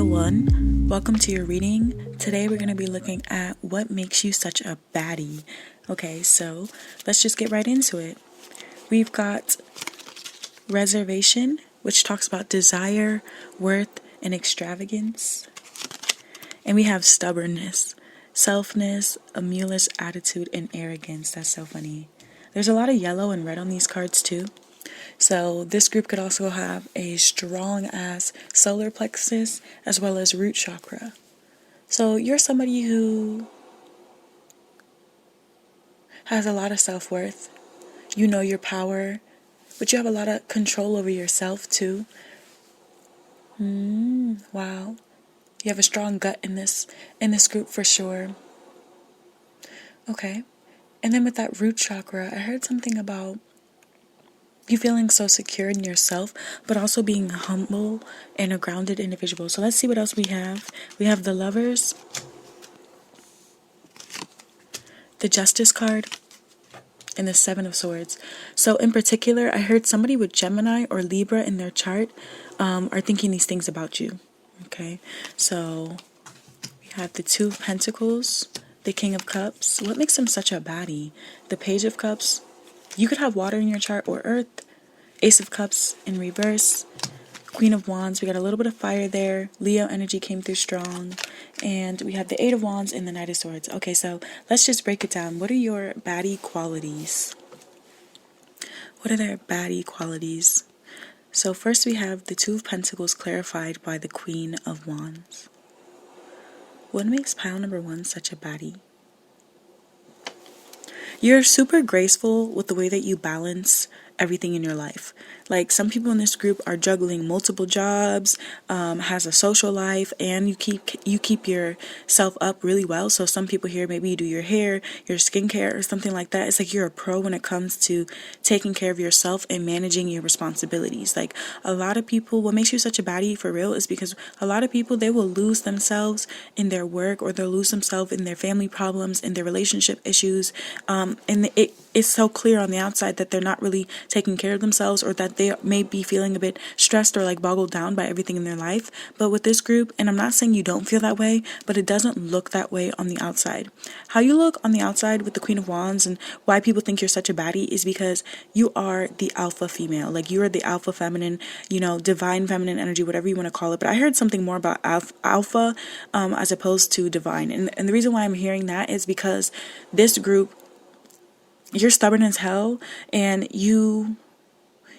Pile 1, welcome to your reading. Today we're going to be looking at what makes you such a baddie. Okay, so let's just get right into it. We've got reservation, which talks about desire, worth, and extravagance. And we have stubbornness, selfness, a mulest attitude, and arrogance. That's so funny. There's a lot of yellow and red on these cards too. So this group could also have a strong ass solar plexus as well as root chakra. So you're somebody who has a lot of self-worth. You know your power, but you have a lot of control over yourself too. Wow. You have a strong gut in this group for sure. Okay. And then with that root chakra, I heard something about you feeling so secure in yourself, but also being humble and a grounded individual. So let's see what else we have. We have the Lovers, the Justice card, and the Seven of Swords. So in particular, I heard somebody with Gemini or Libra in their chart are thinking these things about you. Okay, so we have the Two of Pentacles, the King of Cups. What makes them such a baddie? The Page of Cups. You could have water in your chart or earth. Ace of Cups in reverse. Queen of Wands. We got a little bit of fire there. Leo energy came through strong. And we have the Eight of Wands and the Knight of Swords. Okay, so let's just break it down. What are your baddie qualities? What are their baddie qualities? So first we have the Two of Pentacles clarified by the Queen of Wands. What makes pile number 1 such a baddie? You're super graceful with the way that you balance everything in your life. Like some people in this group are juggling multiple jobs, has a social life, and you keep yourself up really well. So some people here, maybe you do your hair, your skincare, or something like that. It's like you're a pro when it comes to taking care of yourself and managing your responsibilities. Like a lot of people, what makes you such a baddie for real is because a lot of people, they will lose themselves in their work, or they'll lose themselves in their family problems, in their relationship issues, and it's so clear on the outside that they're not really taking care of themselves, or that they may be feeling a bit stressed or like boggled down by everything in their life. But with this group, and I'm not saying you don't feel that way, but it doesn't look that way on the outside. How you look on the outside with the Queen of Wands and why people think you're such a baddie is because you are the alpha female. Like you are the alpha feminine, divine feminine energy, whatever you want to call it. But I heard something more about alpha as opposed to divine. And the reason why I'm hearing that is because this group, you're stubborn as hell, and you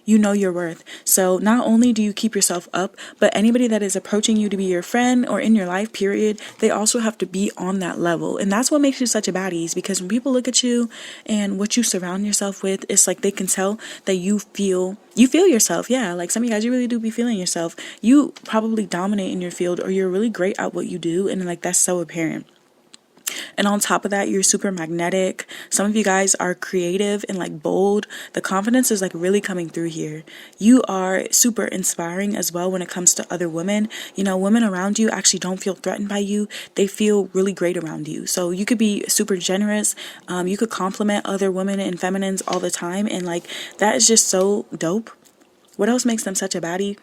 know your worth. So not only do you keep yourself up, but anybody that is approaching you to be your friend or in your life, period, they also have to be on that level. And that's what makes you such a baddie, is because when people look at you and what you surround yourself with, it's like they can tell that you feel yourself. Yeah, like some of you guys, you really do be feeling yourself. You probably dominate in your field, or you're really great at what you do, and like that's so apparent. And on top of that, you're super magnetic. Some of you guys are creative and like bold. The confidence is like really coming through here. You are super inspiring as well when it comes to other women. Women around you actually don't feel threatened by you. They feel really great around you. So you could be super generous. You could compliment other women and feminines all the time. And like, that is just so dope. What else makes them such a baddie?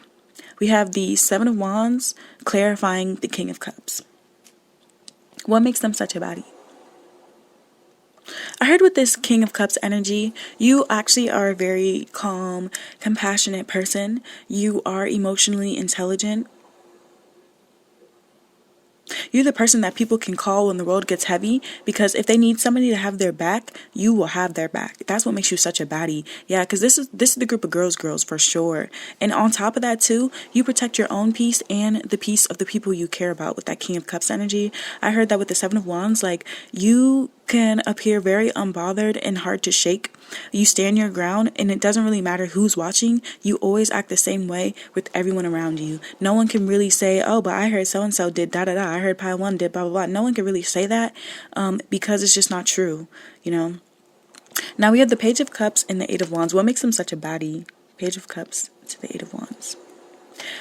We have the Seven of Wands clarifying the King of Cups. What makes them such a baddie? I heard with this King of Cups energy, you actually are a very calm, compassionate person. You are emotionally intelligent. You're the person that people can call when the world gets heavy, because if they need somebody to have their back, you will have their back. That's what makes you such a baddie. Yeah, because this is the group of girls for sure. And on top of that too, you protect your own peace and the peace of the people you care about with that King of Cups energy. I heard that with the Seven of Wands, like you can appear very unbothered and hard to shake. You stand your ground, and it doesn't really matter who's watching. You always act the same way with everyone around you. No one can really say, oh, but I heard so-and-so did da-da-da. I heard pile 1 did blah, blah, blah. No one can really say that because it's just not true, Now we have the Page of Cups and the Eight of Wands. What makes them such a baddie? Page of Cups to the Eight of Wands.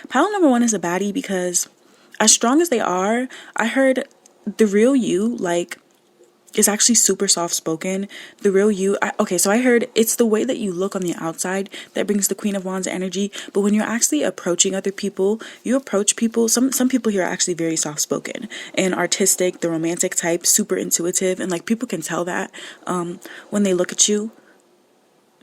Pile number 1 is a baddie because as strong as they are, I heard the real you, like, is actually super soft spoken. The real you, okay, so I heard it's the way that you look on the outside that brings the Queen of Wands energy, but when you're actually approaching other people, you approach people, some people here are actually very soft spoken and artistic, the romantic type, super intuitive, and like people can tell that when they look at you.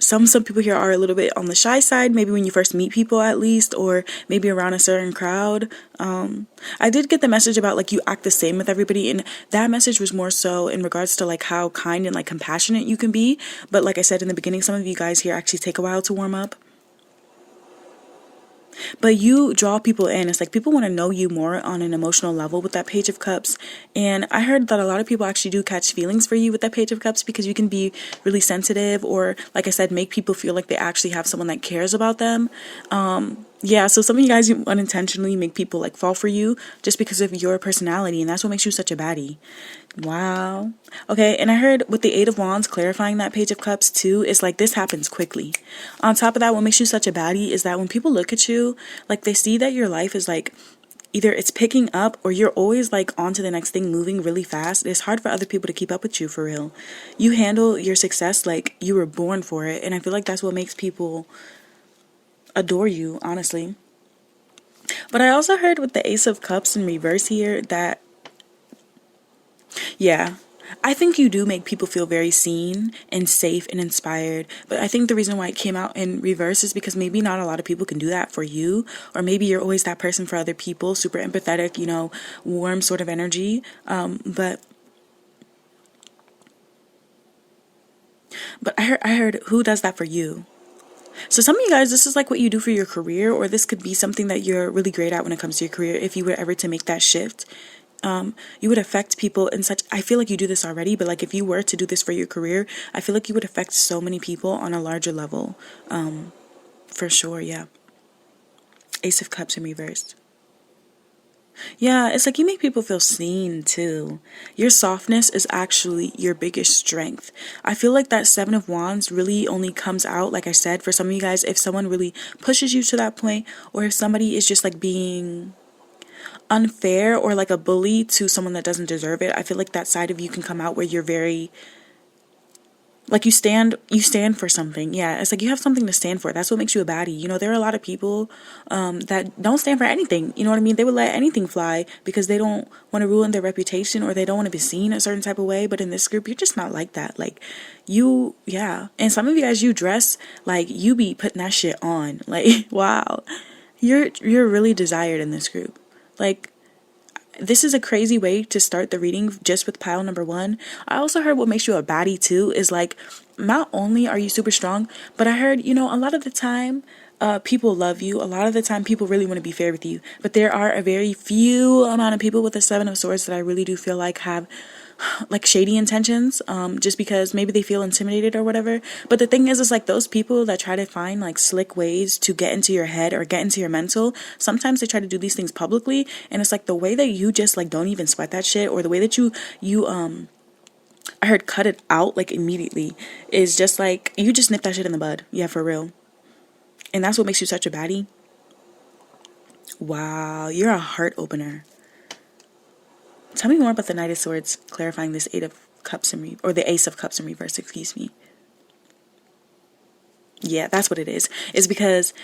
Some people here are a little bit on the shy side, maybe when you first meet people at least, or maybe around a certain crowd. I did get the message about like you act the same with everybody, and that message was more so in regards to like how kind and like compassionate you can be. But like I said in the beginning, some of you guys here actually take a while to warm up. But you draw people in. It's like people want to know you more on an emotional level with that Page of Cups. And I heard that a lot of people actually do catch feelings for you with that Page of Cups because you can be really sensitive or, like I said, make people feel like they actually have someone that cares about them. Yeah, so some of you guys, you unintentionally make people like fall for you just because of your personality, and that's what makes you such a baddie. Wow. Okay, and I heard with the Eight of Wands clarifying that Page of Cups too, is like this happens quickly. On top of that, what makes you such a baddie is that when people look at you, like they see that your life is like either it's picking up or you're always like on to the next thing, moving really fast. It's hard for other people to keep up with you for real. You handle your success like you were born for it, and I feel like that's what makes people adore you, honestly. But I also heard with the Ace of Cups in reverse here that, yeah, I think you do make people feel very seen and safe and inspired. But I think the reason why it came out in reverse is because maybe not a lot of people can do that for you. Or maybe you're always that person for other people, super empathetic, warm sort of energy. But I heard who does that for you? So some of you guys, this is like what you do for your career, or this could be something that you're really great at when it comes to your career. If you were ever to make that shift, you would affect people in such, I feel like you do this already, but like if you were to do this for your career, I feel like you would affect so many people on a larger level. For sure, yeah. Ace of Cups in reverse. Yeah, it's like you make people feel seen too. Your softness is actually your biggest strength. I feel like that Seven of Wands really only comes out, like I said, for some of you guys, if someone really pushes you to that point, or if somebody is just like being unfair or like a bully to someone that doesn't deserve it. I feel like that side of you can come out where you're very like you stand for something. Yeah, it's like you have something to stand for. That's what makes you a baddie. There are a lot of people that don't stand for anything. You know what I mean? They would let anything fly because they don't want to ruin their reputation or they don't want to be seen a certain type of way. But in this group, you're just not like that. Like yeah. And some of you guys, you dress like you be putting that shit on. Like, wow. You're really desired in this group. Like, this is a crazy way to start the reading just with pile number 1. I also heard what makes you a baddie too is like, not only are you super strong, but I heard, a lot of the time, people love you. A lot of the time people really want to be fair with you. But there are a very few amount of people with the Seven of Swords that I really do feel like have like shady intentions, just because maybe they feel intimidated or whatever. But the thing is like those people that try to find like slick ways to get into your head or get into your mental, sometimes they try to do these things publicly, and it's like the way that you just like don't even sweat that shit, or the way that you I heard cut it out like immediately, is just like you just nip that shit in the bud. Yeah, for real. And that's what makes you such a baddie. Wow, you're a heart opener. Tell me more about the Knight of Swords clarifying this Eight of Cups or the Ace of Cups in reverse, excuse me. Yeah, that's what it is. It's because,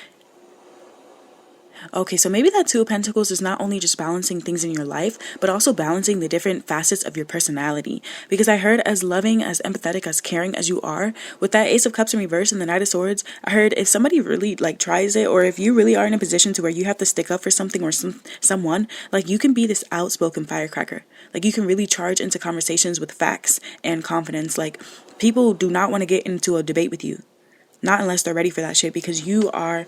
okay, so maybe that Two of Pentacles is not only just balancing things in your life, but also balancing the different facets of your personality. Because I heard as loving, as empathetic, as caring as you are, with that Ace of Cups in reverse and the Knight of Swords, I heard if somebody really like tries it, or if you really are in a position to where you have to stick up for something or someone, like you can be this outspoken firecracker. Like you can really charge into conversations with facts and confidence. Like people do not want to get into a debate with you. Not unless they're ready for that shit, because you are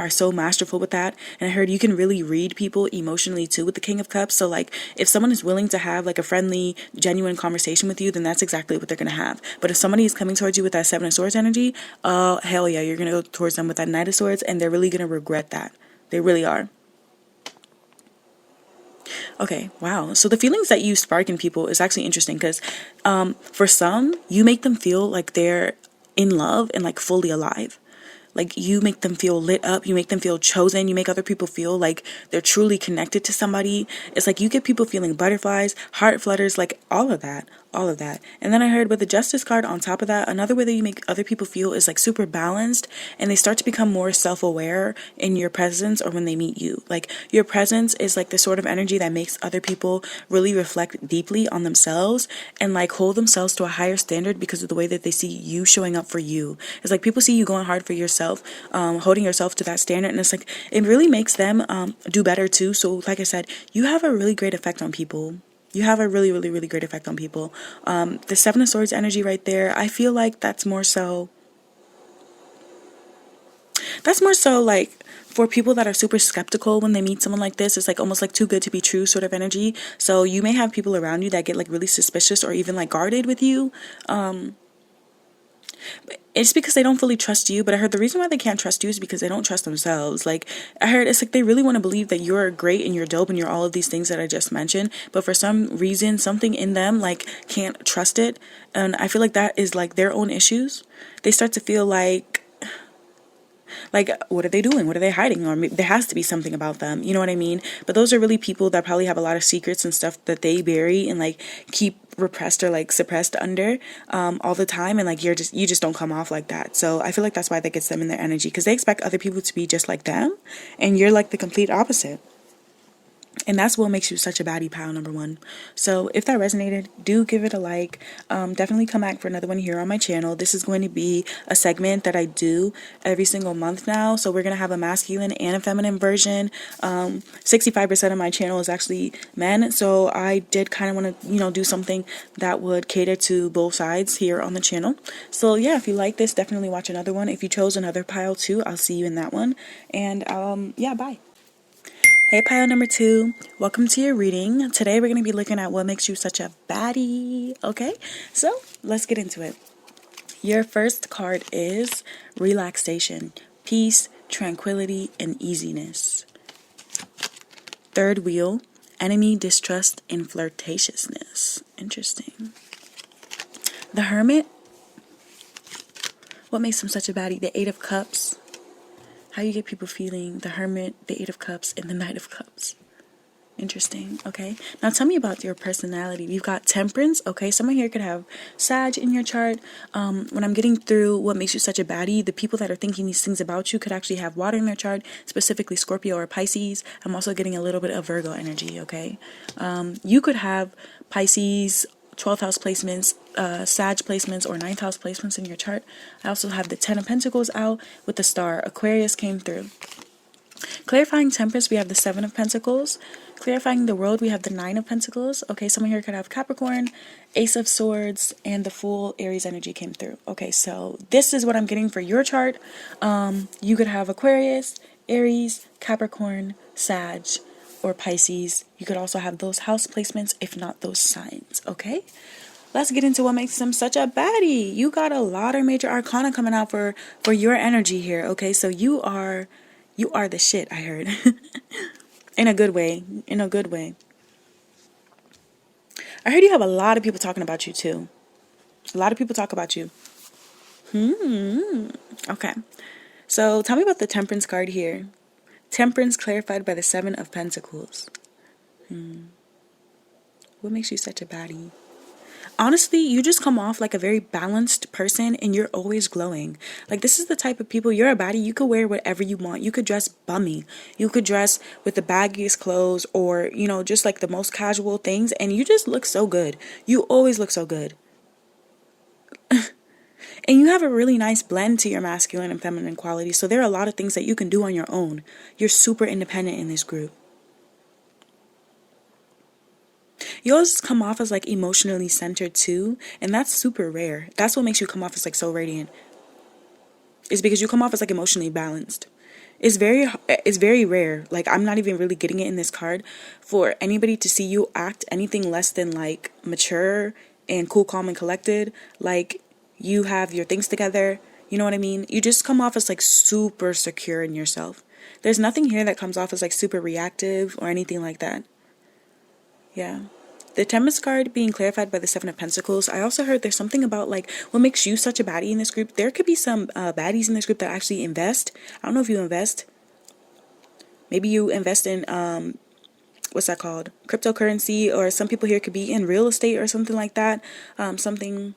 so masterful with that. And I heard you can really read people emotionally too with the King of Cups. So like if someone is willing to have like a friendly, genuine conversation with you, then that's exactly what they're going to have. But if somebody is coming towards you with that Seven of Swords energy, hell yeah, you're going to go towards them with that Knight of Swords, and they're really going to regret that. They really are. Okay, wow. So the feelings that you spark in people is actually interesting because for some, you make them feel like they're in love and like fully alive. Like you make them feel lit up, you make them feel chosen, you make other people feel like they're truly connected to somebody. It's like you get people feeling butterflies, heart flutters, like all of that. all of that. And then I heard with the Justice card on top of that, another way that you make other people feel is like super balanced, and they start to become more self-aware in your presence or when they meet you. Like your presence is like the sort of energy that makes other people really reflect deeply on themselves and like hold themselves to a higher standard because of the way that they see you showing up for you. It's like people see you going hard for yourself, holding yourself to that standard, and it's like it really makes them do better too. So like I said, you have a really great effect on people. You have a really, really, really great effect on people. The Seven of Swords energy right there, I feel like that's more so like for people that are super skeptical when they meet someone like this. It's like almost like too good to be true sort of energy. So you may have people around you that get like really suspicious or even like guarded with you. It's because they don't fully trust you, but I heard the reason why they can't trust you is because they don't trust themselves. Like, I heard it's like they really want to believe that you're great and you're dope and you're all of these things that I just mentioned, but for some reason, something in them, like, can't trust it, and I feel like that is, like, their own issues. They start to feel like, what are they doing? What are they hiding? Or maybe there has to be something about them. You know what I mean? But those are really people that probably have a lot of secrets and stuff that they bury and like keep repressed or like suppressed under all the time. And like you just don't come off like that. So I feel like that's why that gets them in their energy, because they expect other people to be just like them, and you're like the complete opposite. And that's what makes you such a baddie, pile number one. So if that resonated, do give it a like. Definitely come back for another one here on my channel. This is going to be a segment that I do every single month now. So we're going to have a masculine and a feminine version. 65% of my channel is actually men. So I did kind of want to, do something that would cater to both sides here on the channel. So yeah, if you like this, definitely watch another one. If you chose another pile too, I'll see you in that one. And yeah, bye. Hey pile number two, welcome to your reading. Today we're going to be looking at what makes you such a baddie, okay? So let's get into it. Your first card is relaxation, peace, tranquility, and easiness. Third wheel, enemy, distrust, and flirtatiousness. Interesting. The Hermit, what makes him such a baddie? The Eight of Cups. How you get people feeling, the Hermit, the Eight of Cups, and the Knight of Cups. Interesting, okay? Now tell me about your personality. You've got Temperance, okay? Someone here could have Sag in your chart. When I'm getting through what makes you such a baddie, the people that are thinking these things about you could actually have water in their chart, specifically Scorpio or Pisces. I'm also getting a little bit of Virgo energy, okay? You could have Pisces, 12th house placements, Sag placements, or 9th house placements in your chart. I also have the 10 of Pentacles out with the star. Aquarius came through. Clarifying Temperance, we have the 7 of Pentacles. Clarifying the World, we have the 9 of Pentacles. Okay, someone here could have Capricorn, Ace of Swords, and the Fool. Aries energy came through. Okay, so this is what I'm getting for your chart. You could have Aquarius, Aries, Capricorn, Sag, or Pisces. You could also have those house placements, if not those signs, okay? Let's get into what makes them such a baddie. You got a lot of major arcana coming out for your energy here, okay? So you are the shit, I heard. In a good way. In a good way. I heard you have a lot of people talking about you too. A lot of people talk about you. Okay. So tell me about the Temperance card here. Temperance clarified by the 7 of Pentacles. What makes you such a baddie? Honestly, you just come off like a very balanced person, and you're always glowing. Like, this is the type of people, you're a baddie, you could wear whatever you want. You could dress bummy. You could dress with the baggiest clothes, or, just like the most casual things, and you just look so good. You always look so good. And you have a really nice blend to your masculine and feminine qualities, so there are a lot of things that you can do on your own. You're super independent in this group. You always come off as like emotionally centered too, and that's super rare. That's what makes you come off as like so radiant. It's because you come off as like emotionally balanced. It's very rare. Like, I'm not even really getting it in this card for anybody to see you act anything less than like mature and cool, calm, and collected. Like, you have your things together. You know what I mean? You just come off as like super secure in yourself. There's nothing here that comes off as like super reactive or anything like that. Yeah. The Temperance card being clarified by the 7 of Pentacles. I also heard there's something about like what makes you such a baddie in this group. There could be some baddies in this group that actually invest. I don't know if you invest. Maybe you invest in what's that called? Cryptocurrency, or some people here could be in real estate or something like that. Something,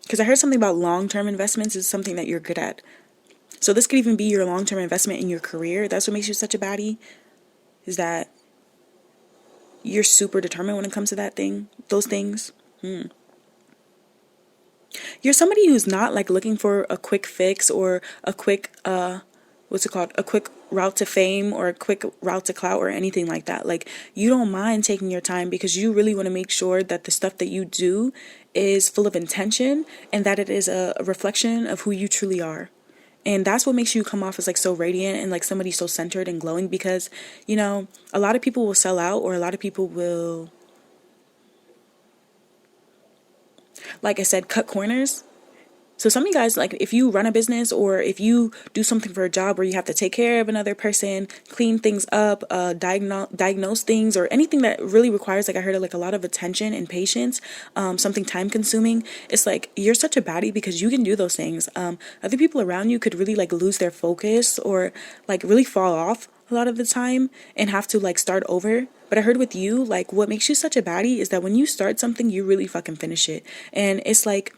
because I heard something about long-term investments is something that you're good at. So this could even be your long-term investment in your career. That's what makes you such a baddie, is that you're super determined when it comes to those things. You're somebody who's not like looking for a quick fix or a quick a quick route to fame or a quick route to clout or anything like that. Like, you don't mind taking your time because you really want to make sure that the stuff that you do is full of intention and that it is a reflection of who you truly are. And that's what makes you come off as like so radiant and like somebody so centered and glowing, because, you know, a lot of people will sell out, or a lot of people will, like I said, cut corners. So some of you guys, like, if you run a business or if you do something for a job where you have to take care of another person, clean things up, diagnose things, or anything that really requires, like I heard, like a lot of attention and patience, something time consuming, it's like you're such a baddie because you can do those things. Other people around you could really like lose their focus or like really fall off a lot of the time and have to like start over. But I heard with you, like, what makes you such a baddie is that when you start something, you really fucking finish it. And it's like,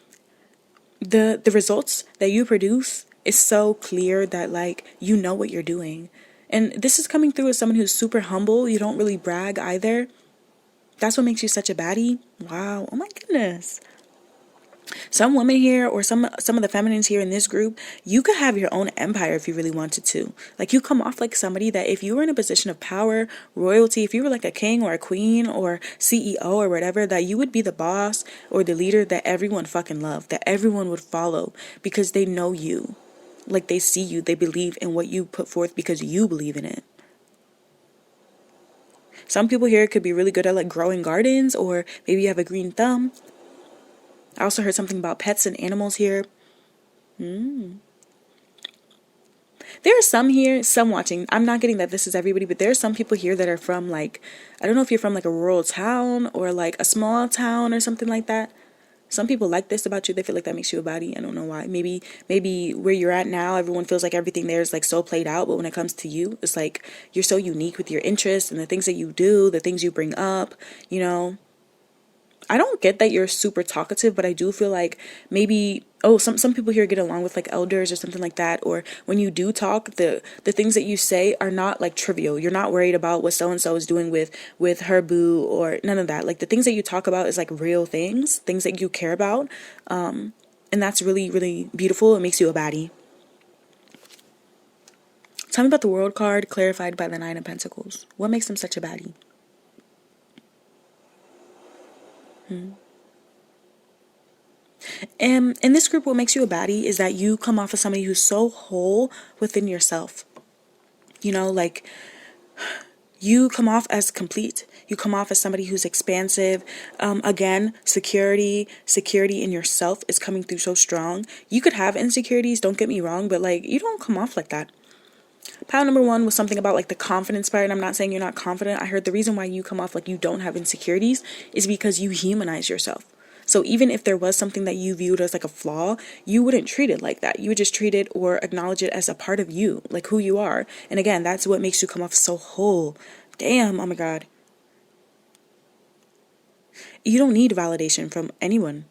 the results that you produce is so clear that like you know what you're doing. And this is coming through as someone who's super humble. You don't really brag either. That's what makes you such a baddie. Wow. Oh my goodness. Some women here, or some of the feminines here in this group, you could have your own empire if you really wanted to. Like, you come off like somebody that if you were in a position of power, royalty, if you were like a king or a queen or CEO or whatever, that you would be the boss or the leader that everyone fucking loved, that everyone would follow because they know you. Like, they see you, they believe in what you put forth because you believe in it. Some people here could be really good at like growing gardens, or maybe you have a green thumb. I also heard something about pets and animals here. There are some here, some watching. I'm not getting that this is everybody, but there are some people here that are from like, I don't know if you're from like a rural town or like a small town or something like that. Some people like this about you. They feel like that makes you a baddie. I don't know why. Maybe where you're at now, everyone feels like everything there is like so played out. But when it comes to you, it's like you're so unique with your interests and the things that you do, the things you bring up, you know. I don't get that you're super talkative, but I do feel like maybe, some people here get along with like elders or something like that. Or when you do talk, the things that you say are not like trivial. You're not worried about what so-and-so is doing with her boo or none of that. Like, the things that you talk about is like real things that you care about. And that's really, really beautiful. It makes you a baddie. Tell me about the World card clarified by the Nine of Pentacles. What makes them such a baddie? And in this group, what makes you a baddie is that you come off as somebody who's so whole within yourself. You know, like, you come off as complete. You come off as somebody who's expansive. Again, security in yourself is coming through so strong. You could have insecurities, don't get me wrong, but like, you don't come off like that. Pile number one was something about like the confidence part, and I'm not saying you're not confident. I heard the reason why you come off like you don't have insecurities is because you humanize yourself. So even if there was something that you viewed as like a flaw, you wouldn't treat it like that. You would just treat it or acknowledge it as a part of you, like who you are. And again, that's what makes you come off so whole. Damn, oh my God. You don't need validation from anyone.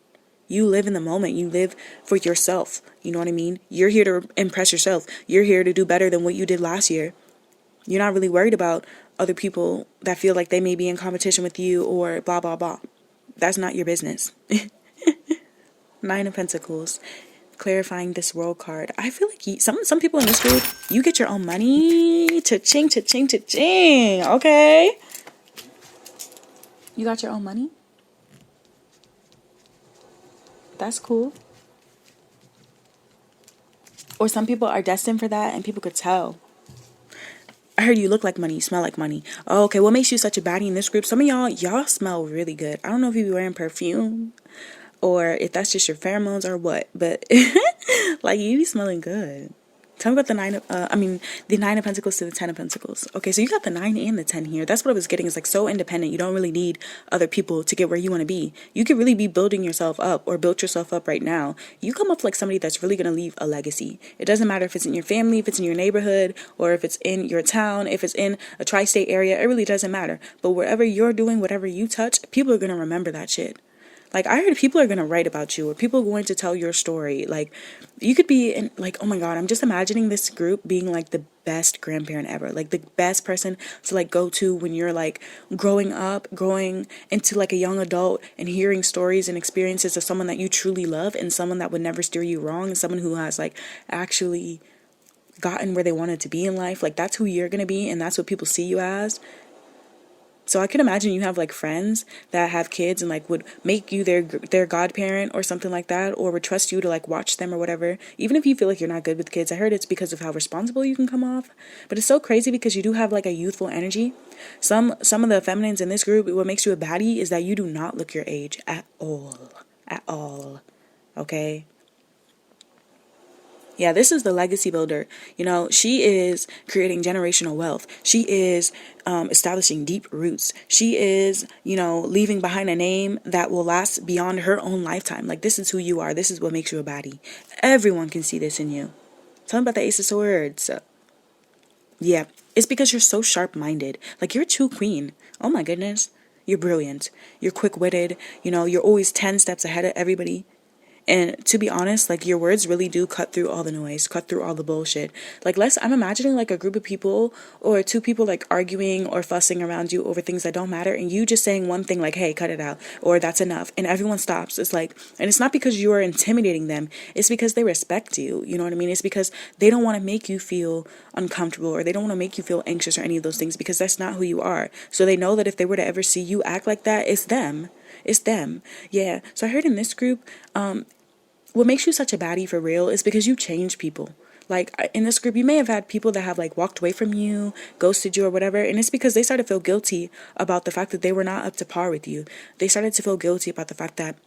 You live in the moment. You live for yourself. You know what I mean? You're here to impress yourself. You're here to do better than what you did last year. You're not really worried about other people that feel like they may be in competition with you or blah, blah, blah. That's not your business. Nine of Pentacles. Clarifying this World card. I feel like some people in this group, you get your own money. Cha-ching, cha-ching, cha-ching. Okay? You got your own money? That's cool. Or some people are destined for that and people could tell. I heard you look like money, you smell like money. Oh, okay, what makes you such a baddie in this group? Some of y'all smell really good. I don't know if you be wearing perfume or if that's just your pheromones or what, but like, you be smelling good. Tell me about the the Nine of Pentacles to the Ten of Pentacles. Okay, so you got the 9 and the 10 here. That's what I was getting. Is like so independent. You don't really need other people to get where you want to be. You could really be building yourself up or built yourself up right now. You come up like somebody that's really going to leave a legacy. It doesn't matter if it's in your family, if it's in your neighborhood, or if it's in your town, if it's in a tri-state area. It really doesn't matter. But wherever you're doing, whatever you touch, people are going to remember that shit. Like, I heard people are going to write about you, or people are going to tell your story. Like, you could be in, like, oh my God, I'm just imagining this group being like the best grandparent ever. Like, the best person to like go to when you're like growing up, growing into like a young adult, and hearing stories and experiences of someone that you truly love, and someone that would never steer you wrong, and someone who has like actually gotten where they wanted to be in life. Like, that's who you're going to be, and that's what people see you as. So I can imagine you have like friends that have kids and like would make you their godparent or something like that, or would trust you to like watch them or whatever. Even if you feel like you're not good with kids, I heard it's because of how responsible you can come off. But it's so crazy because you do have like a youthful energy. Some of the feminines in this group, what makes you a baddie is that you do not look your age at all. At all. Okay? Yeah, this is the legacy builder. You know, she is creating generational wealth. She is establishing deep roots. She is, you know, leaving behind a name that will last beyond her own lifetime. Like, this is who you are. This is what makes you a baddie. Everyone can see this in you. Tell me about the Ace of Swords. Yeah, it's because you're so sharp-minded. Like, you're a true queen. Oh my goodness. You're brilliant. You're quick-witted. You know, you're always 10 steps ahead of everybody. And to be honest, like, your words really do cut through all the noise, cut through all the bullshit. Like, I'm imagining like a group of people or two people like arguing or fussing around you over things that don't matter, and you just saying one thing like, hey, cut it out, or that's enough, and everyone stops. It's like, and it's not because you are intimidating them, it's because they respect you. You know what I mean? It's because they don't want to make you feel uncomfortable, or they don't want to make you feel anxious or any of those things, because that's not who you are. So they know that if they were to ever see you act like that, it's them. It's them. Yeah. So I heard in this group, what makes you such a baddie for real is because you change people. Like, in this group, you may have had people that have like walked away from you, ghosted you or whatever, and it's because they started to feel guilty about the fact that they were not up to par with you. They started to feel guilty about the fact that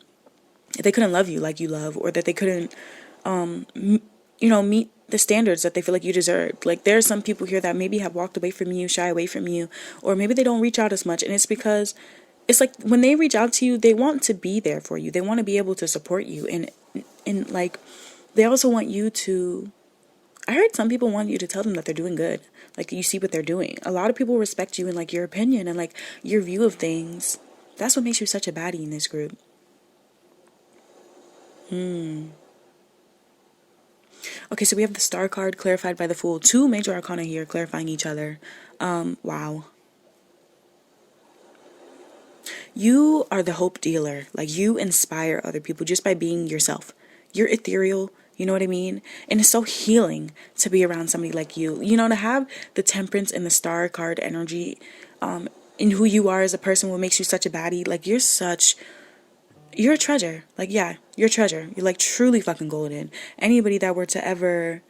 they couldn't love you like you love, or that they couldn't, meet the standards that they feel like you deserve. Like, there are some people here that maybe have walked away from you, shy away from you, or maybe they don't reach out as much, and it's because it's like when they reach out to you, they want to be there for you. They want to be able to support you, and like, they also want you to, I heard some people want you to tell them that they're doing good. Like, you see what they're doing. A lot of people respect you and like your opinion and like your view of things. That's what makes you such a baddie in this group. Okay, so we have the Star card clarified by the Fool. Two major arcana here clarifying each other. Wow. You are the hope dealer. Like, you inspire other people just by being yourself. You're ethereal, you know what I mean? And it's so healing to be around somebody like you. You know, to have the Temperance and the Star card energy in who you are as a person, what makes you such a baddie. Like, you're a treasure. Like, yeah, you're a treasure. You're like truly fucking golden. Anybody that were to ever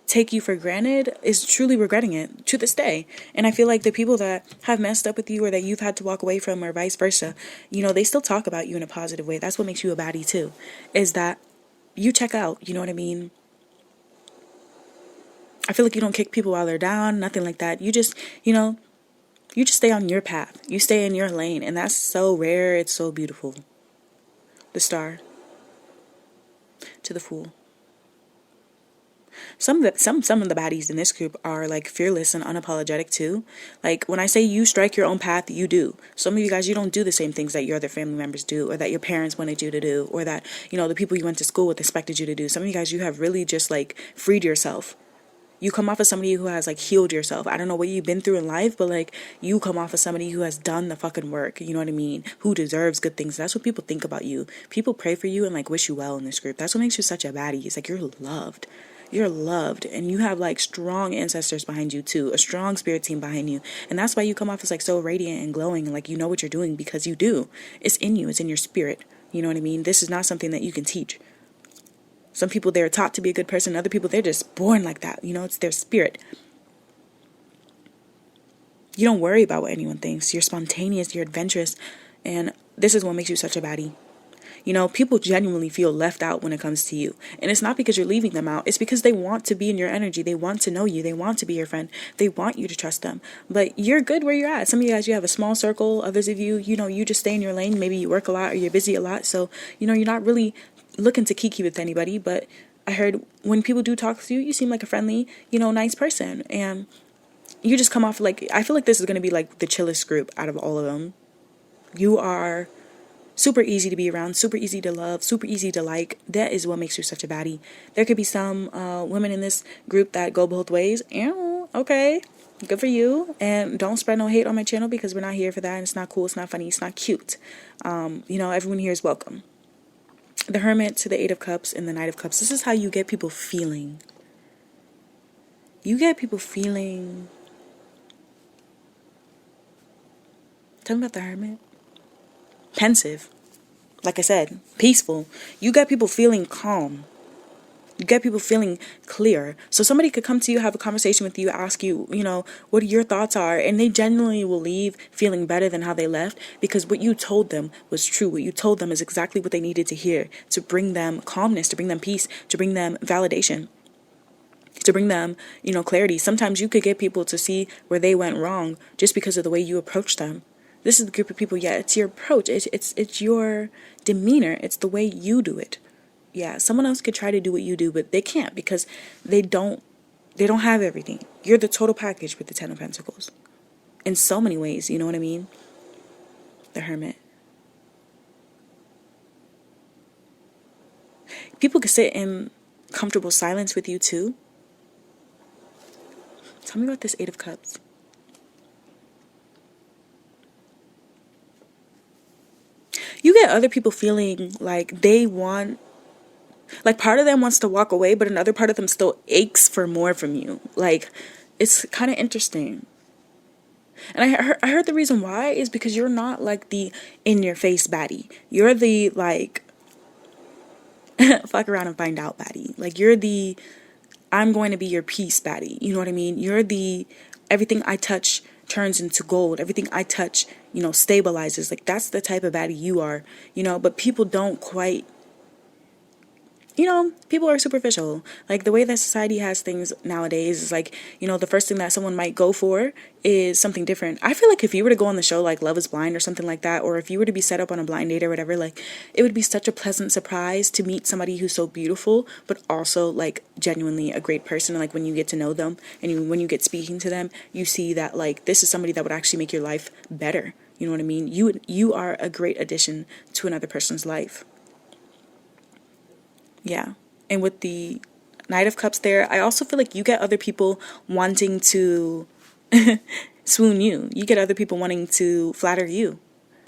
take you for granted is truly regretting it to this day. And I feel like the people that have messed up with you, or that you've had to walk away from, or vice versa, you know, they still talk about you in a positive way. That's what makes you a baddie too, is that you check out, you know what I mean? I feel like you don't kick people while they're down, nothing like that. You just, you just stay on your path. You stay in your lane, and that's so rare. It's so beautiful. The Star to the Fool. Some of the baddies in this group are like fearless and unapologetic too. Like, when I say you strike your own path, you do. Some of you guys, you don't do the same things that your other family members do, or that your parents wanted you to do, or that, the people you went to school with expected you to do. Some of you guys, you have really just like freed yourself. You come off as somebody who has like healed yourself. I don't know what you've been through in life, but like, you come off as somebody who has done the fucking work. You know what I mean? Who deserves good things. That's what people think about you. People pray for you and like wish you well in this group. That's what makes you such a baddie. It's like, you're loved. You're loved, and you have like strong ancestors behind you too, a strong spirit team behind you. And that's why you come off as like so radiant and glowing, and like, you know what you're doing, because you do. It's in you. It's in your spirit. You know what I mean? This is not something that you can teach. Some people, they're taught to be a good person. Other people, they're just born like that. You know, it's their spirit. You don't worry about what anyone thinks. You're spontaneous. You're adventurous. And this is what makes you such a baddie. You know, people genuinely feel left out when it comes to you. And it's not because you're leaving them out. It's because they want to be in your energy. They want to know you. They want to be your friend. They want you to trust them. But you're good where you're at. Some of you guys, you have a small circle. Others of you, you know, you just stay in your lane. Maybe you work a lot or you're busy a lot. So, you know, you're not really looking to kiki with anybody. But I heard when people do talk to you, you seem like a friendly, you know, nice person. And you just come off like, I feel like this is going to be like the chillest group out of all of them. You are super easy to be around, super easy to love, super easy to like. That is what makes you such a baddie. There could be some women in this group that go both ways. Ew, okay, good for you. And don't spread no hate on my channel because we're not here for that. And it's not cool, it's not funny, it's not cute. You know, everyone here is welcome. The Hermit to the Eight of Cups and the Knight of Cups. This is how you get people feeling. You get people feeling... Tell me about the Hermit. Pensive. Like I said, peaceful. You get people feeling calm. You get people feeling clear. So somebody could come to you, have a conversation with you, ask you, you know, what your thoughts are, and they genuinely will leave feeling better than how they left because what you told them was true. What you told them is exactly what they needed to hear to bring them calmness, to bring them peace, to bring them validation, to bring them, you know, clarity. Sometimes you could get people to see where they went wrong just because of the way you approach them. This is the group of people, yeah, it's your approach, it's your demeanor, it's the way you do it. Yeah, someone else could try to do what you do, but they can't because they don't have everything. You're the total package with the Ten of Pentacles. In so many ways, you know what I mean? The Hermit. People could sit in comfortable silence with you too. Tell me about this Eight of Cups. You get other people feeling like they want, like part of them wants to walk away, but another part of them still aches for more from you. Like, it's kind of interesting. And I heard the reason why is because you're not like the in-your-face baddie. You're the, like, fuck around and find out baddie. Like, you're the, I'm going to be your peace baddie. You know what I mean? You're the, everything I touch turns into gold. Everything I touch, you know, stabilizes. Like, that's the type of baddie you are, you know, but people don't quite, you know, people are superficial. Like, the way that society has things nowadays is like, you know, the first thing that someone might go for is something different. I feel like if you were to go on the show like Love is Blind or something like that, or if you were to be set up on a blind date or whatever, like, it would be such a pleasant surprise to meet somebody who's so beautiful, but also like genuinely a great person. And like when you get to know them and when you get speaking to them, you see that like this is somebody that would actually make your life better. You know what I mean? You are a great addition to another person's life. Yeah. And with the Knight of Cups there, I also feel like you get other people wanting to swoon you. You get other people wanting to flatter you.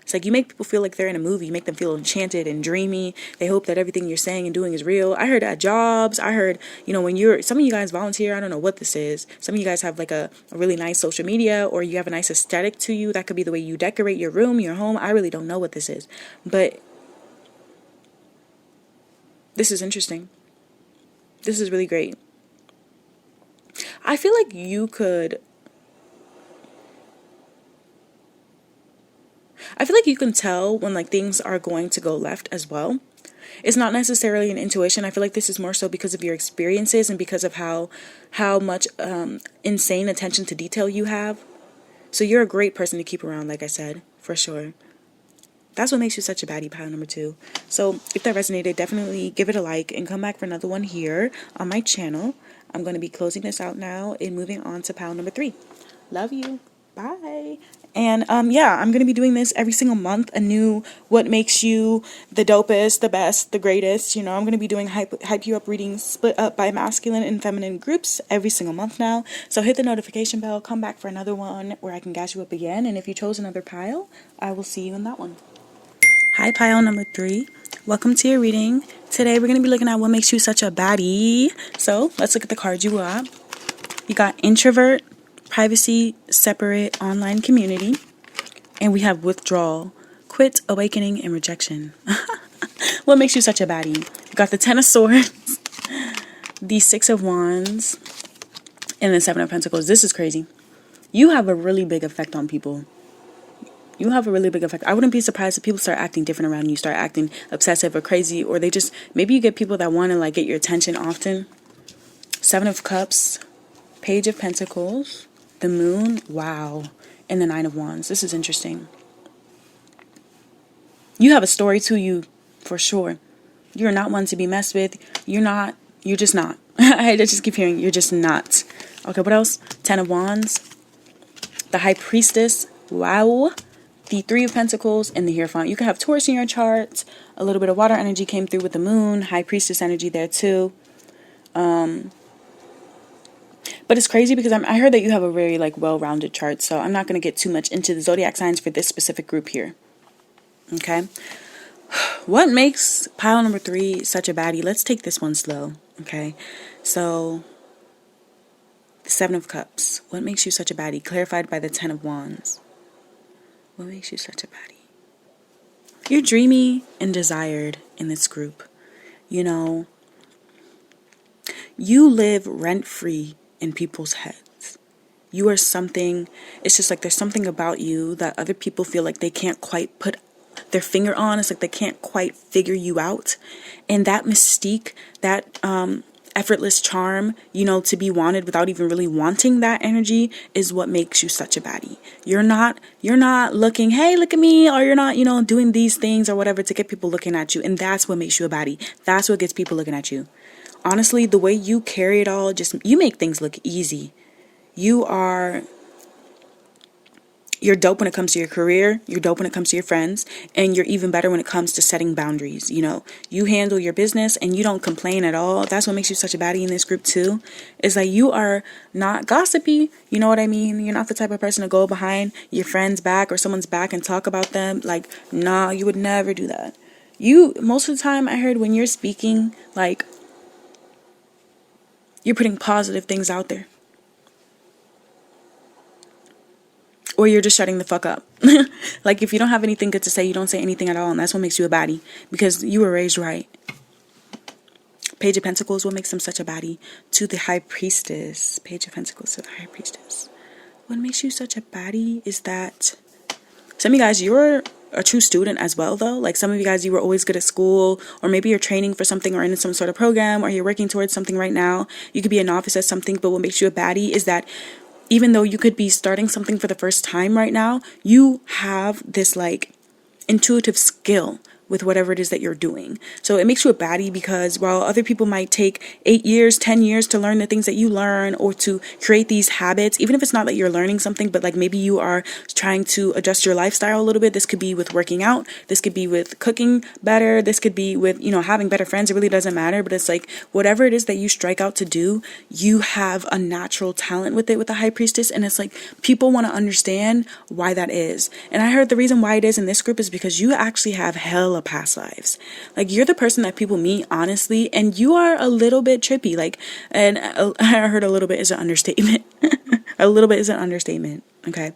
It's like you make people feel like they're in a movie. You make them feel enchanted and dreamy. They hope that everything you're saying and doing is real. I heard at jobs. I heard, you know, when some of you guys volunteer, I don't know what this is. Some of you guys have like a really nice social media, or you have a nice aesthetic to you. That could be the way you decorate your room, your home. I really don't know what this is. But this is interesting. This is really great. I feel like you can tell when like things are going to go left as well. It's not necessarily an intuition. I feel like this is more so because of your experiences and because of how much insane attention to detail you have. So you're a great person to keep around, like I said, for sure. That's what makes you such a baddie, pile number 2. So if that resonated, definitely give it a like and come back for another one here on my channel. I'm going to be closing this out now and moving on to pile number 3. Love you. Bye. And yeah, I'm going to be doing this every single month. A new what makes you the dopest, the best, the greatest. You know, I'm going to be doing hype you up readings split up by masculine and feminine groups every single month now. So hit the notification bell. Come back for another one where I can gas you up again. And if you chose another pile, I will see you in that one. Hi, pile number 3. Welcome to your reading. Today we're going to be looking at what makes you such a baddie. So let's look at the cards you got. You got introvert, privacy, separate, online community. And we have withdrawal, quit, awakening, and rejection. What makes you such a baddie? You got the 10 of Swords, the 6 of Wands, and the 7 of Pentacles. This is crazy. You have a really big effect on people. you have a really big effect. I wouldn't be surprised if people start acting different around you, start acting obsessive or crazy, or they just, maybe you get people that want to like get your attention often. 7 of Cups, Page of Pentacles, the Moon, wow, and the 9 of Wands. This is interesting. You have a story to you, for sure. You're not one to be messed with. You're just not. I just keep hearing, you're just not. Okay, what else? 10 of Wands, the High Priestess, wow, the 3 of Pentacles, and the Hierophant. You can have Taurus in your chart. A little bit of water energy came through with the Moon, High Priestess energy there too. But it's crazy because I heard that you have a very like well-rounded chart, so I'm not going to get too much into the zodiac signs for this specific group here. Okay, what makes pile number 3 such a baddie? Let's take this one slow. Okay, so the 7 of Cups. What makes you such a baddie? Clarified by the 10 of Wands. What makes you such a baddie? You're dreamy and desired in this group. You know, you live rent-free in people's heads. You are something, it's just like there's something about you that other people feel like they can't quite put their finger on. It's like they can't quite figure you out. And that mystique, that effortless charm, you know, to be wanted without even really wanting that energy is what makes you such a baddie. You're not looking, hey, look at me, or you're not, you know, doing these things or whatever to get people looking at you. And that's what makes you a baddie. That's what gets people looking at you. Honestly, the way you carry it all, just you make things look easy. You're dope when it comes to your career, you're dope when it comes to your friends, and you're even better when it comes to setting boundaries. You know, you handle your business and you don't complain at all. That's what makes you such a baddie in this group too, is that you are not gossipy. You know what I mean? You're not the type of person to go behind your friend's back or someone's back and talk about them. Like, nah, you would never do that. You, most of the time I heard when you're speaking, like, you're putting positive things out there. Or you're just shutting the fuck up. Like, if you don't have anything good to say, you don't say anything at all. And that's what makes you a baddie. Because you were raised right. Page of Pentacles, what makes them such a baddie? To the High Priestess. Page of Pentacles to the High Priestess. What makes you such a baddie is that some of you guys, you're a true student as well, though. Like, some of you guys, you were always good at school, or maybe you're training for something or in some sort of program, or you're working towards something right now. You could be a novice at something, but what makes you a baddie is that even though you could be starting something for the first time right now, you have this like intuitive skill with whatever it is that you're doing. So it makes you a baddie because while other people might take 8 years, 10 years to learn the things that you learn or to create these habits, even if it's not that you're learning something, but like maybe you are trying to adjust your lifestyle a little bit. This could be with working out. This could be with cooking better. This could be with, you know, having better friends. It really doesn't matter. But it's like whatever it is that you strike out to do, you have a natural talent with it with the High Priestess. And it's like people want to understand why that is. And I heard the reason why it is in this group is because you actually have hella past lives. Like, you're the person that people meet honestly, and you are a little bit trippy. Like, and I heard a little bit is an understatement. A little bit is an understatement. Okay.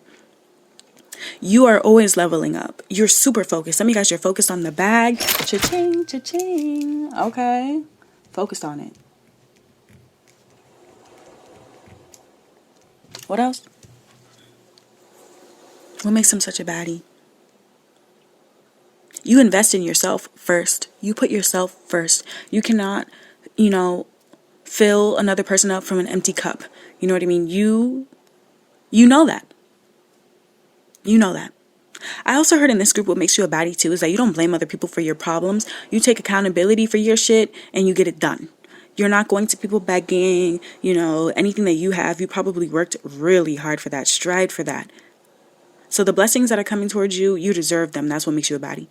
You are always leveling up. You're super focused. Some of you guys, you're focused on the bag. Cha-ching, cha-ching. Okay. Focused on it. What else? What makes them such a baddie? You invest in yourself first. You put yourself first. You cannot, you know, fill another person up from an empty cup. You know what I mean? You know that. You know that. I also heard in this group what makes you a baddie too is that you don't blame other people for your problems. You take accountability for your shit and you get it done. You're not going to people begging, you know, anything that you have. You probably worked really hard for that, strived for that. So the blessings that are coming towards you, you deserve them. That's what makes you a baddie.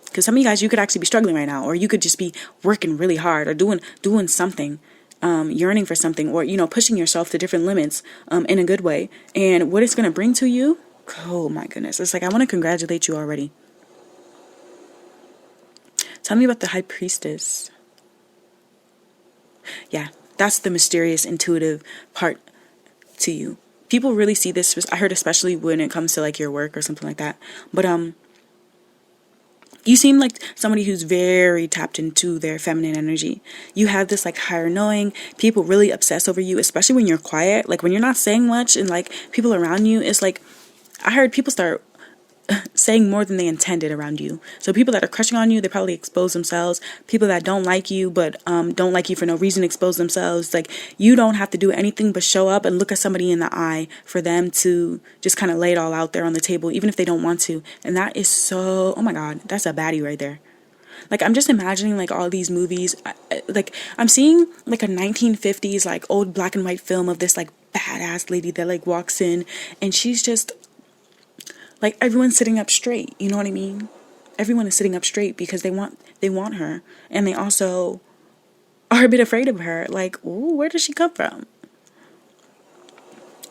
Because some of you guys, you could actually be struggling right now, or you could just be working really hard or doing something, yearning for something, or, you know, pushing yourself to different limits in a good way. And what it's going to bring to you, oh my goodness. It's like, I want to congratulate you already. Tell me about the High Priestess. Yeah, that's the mysterious, intuitive part to you. People really see this. I heard especially when it comes to like your work or something like that. But you seem like somebody who's very tapped into their feminine energy. You have this like higher knowing. People really obsess over you, especially when you're quiet. Like when you're not saying much and like people around you, it's like I heard people start saying more than they intended around you. So people that are crushing on you, they probably expose themselves. People that don't like you, but don't like you for no reason, expose themselves. Like, you don't have to do anything but show up and look at somebody in the eye for them to just kind of lay it all out there on the table, even if they don't want to. And that is so, oh my God, that's a baddie right there. Like, I'm just imagining, like, all these movies. Like, I'm seeing, like, a 1950s, like, old black and white film of this, like, badass lady that, like, walks in. And she's just, like, everyone's sitting up straight. You know what I mean? Everyone is sitting up straight because they want her. And they also are a bit afraid of her. Like, ooh, where does she come from?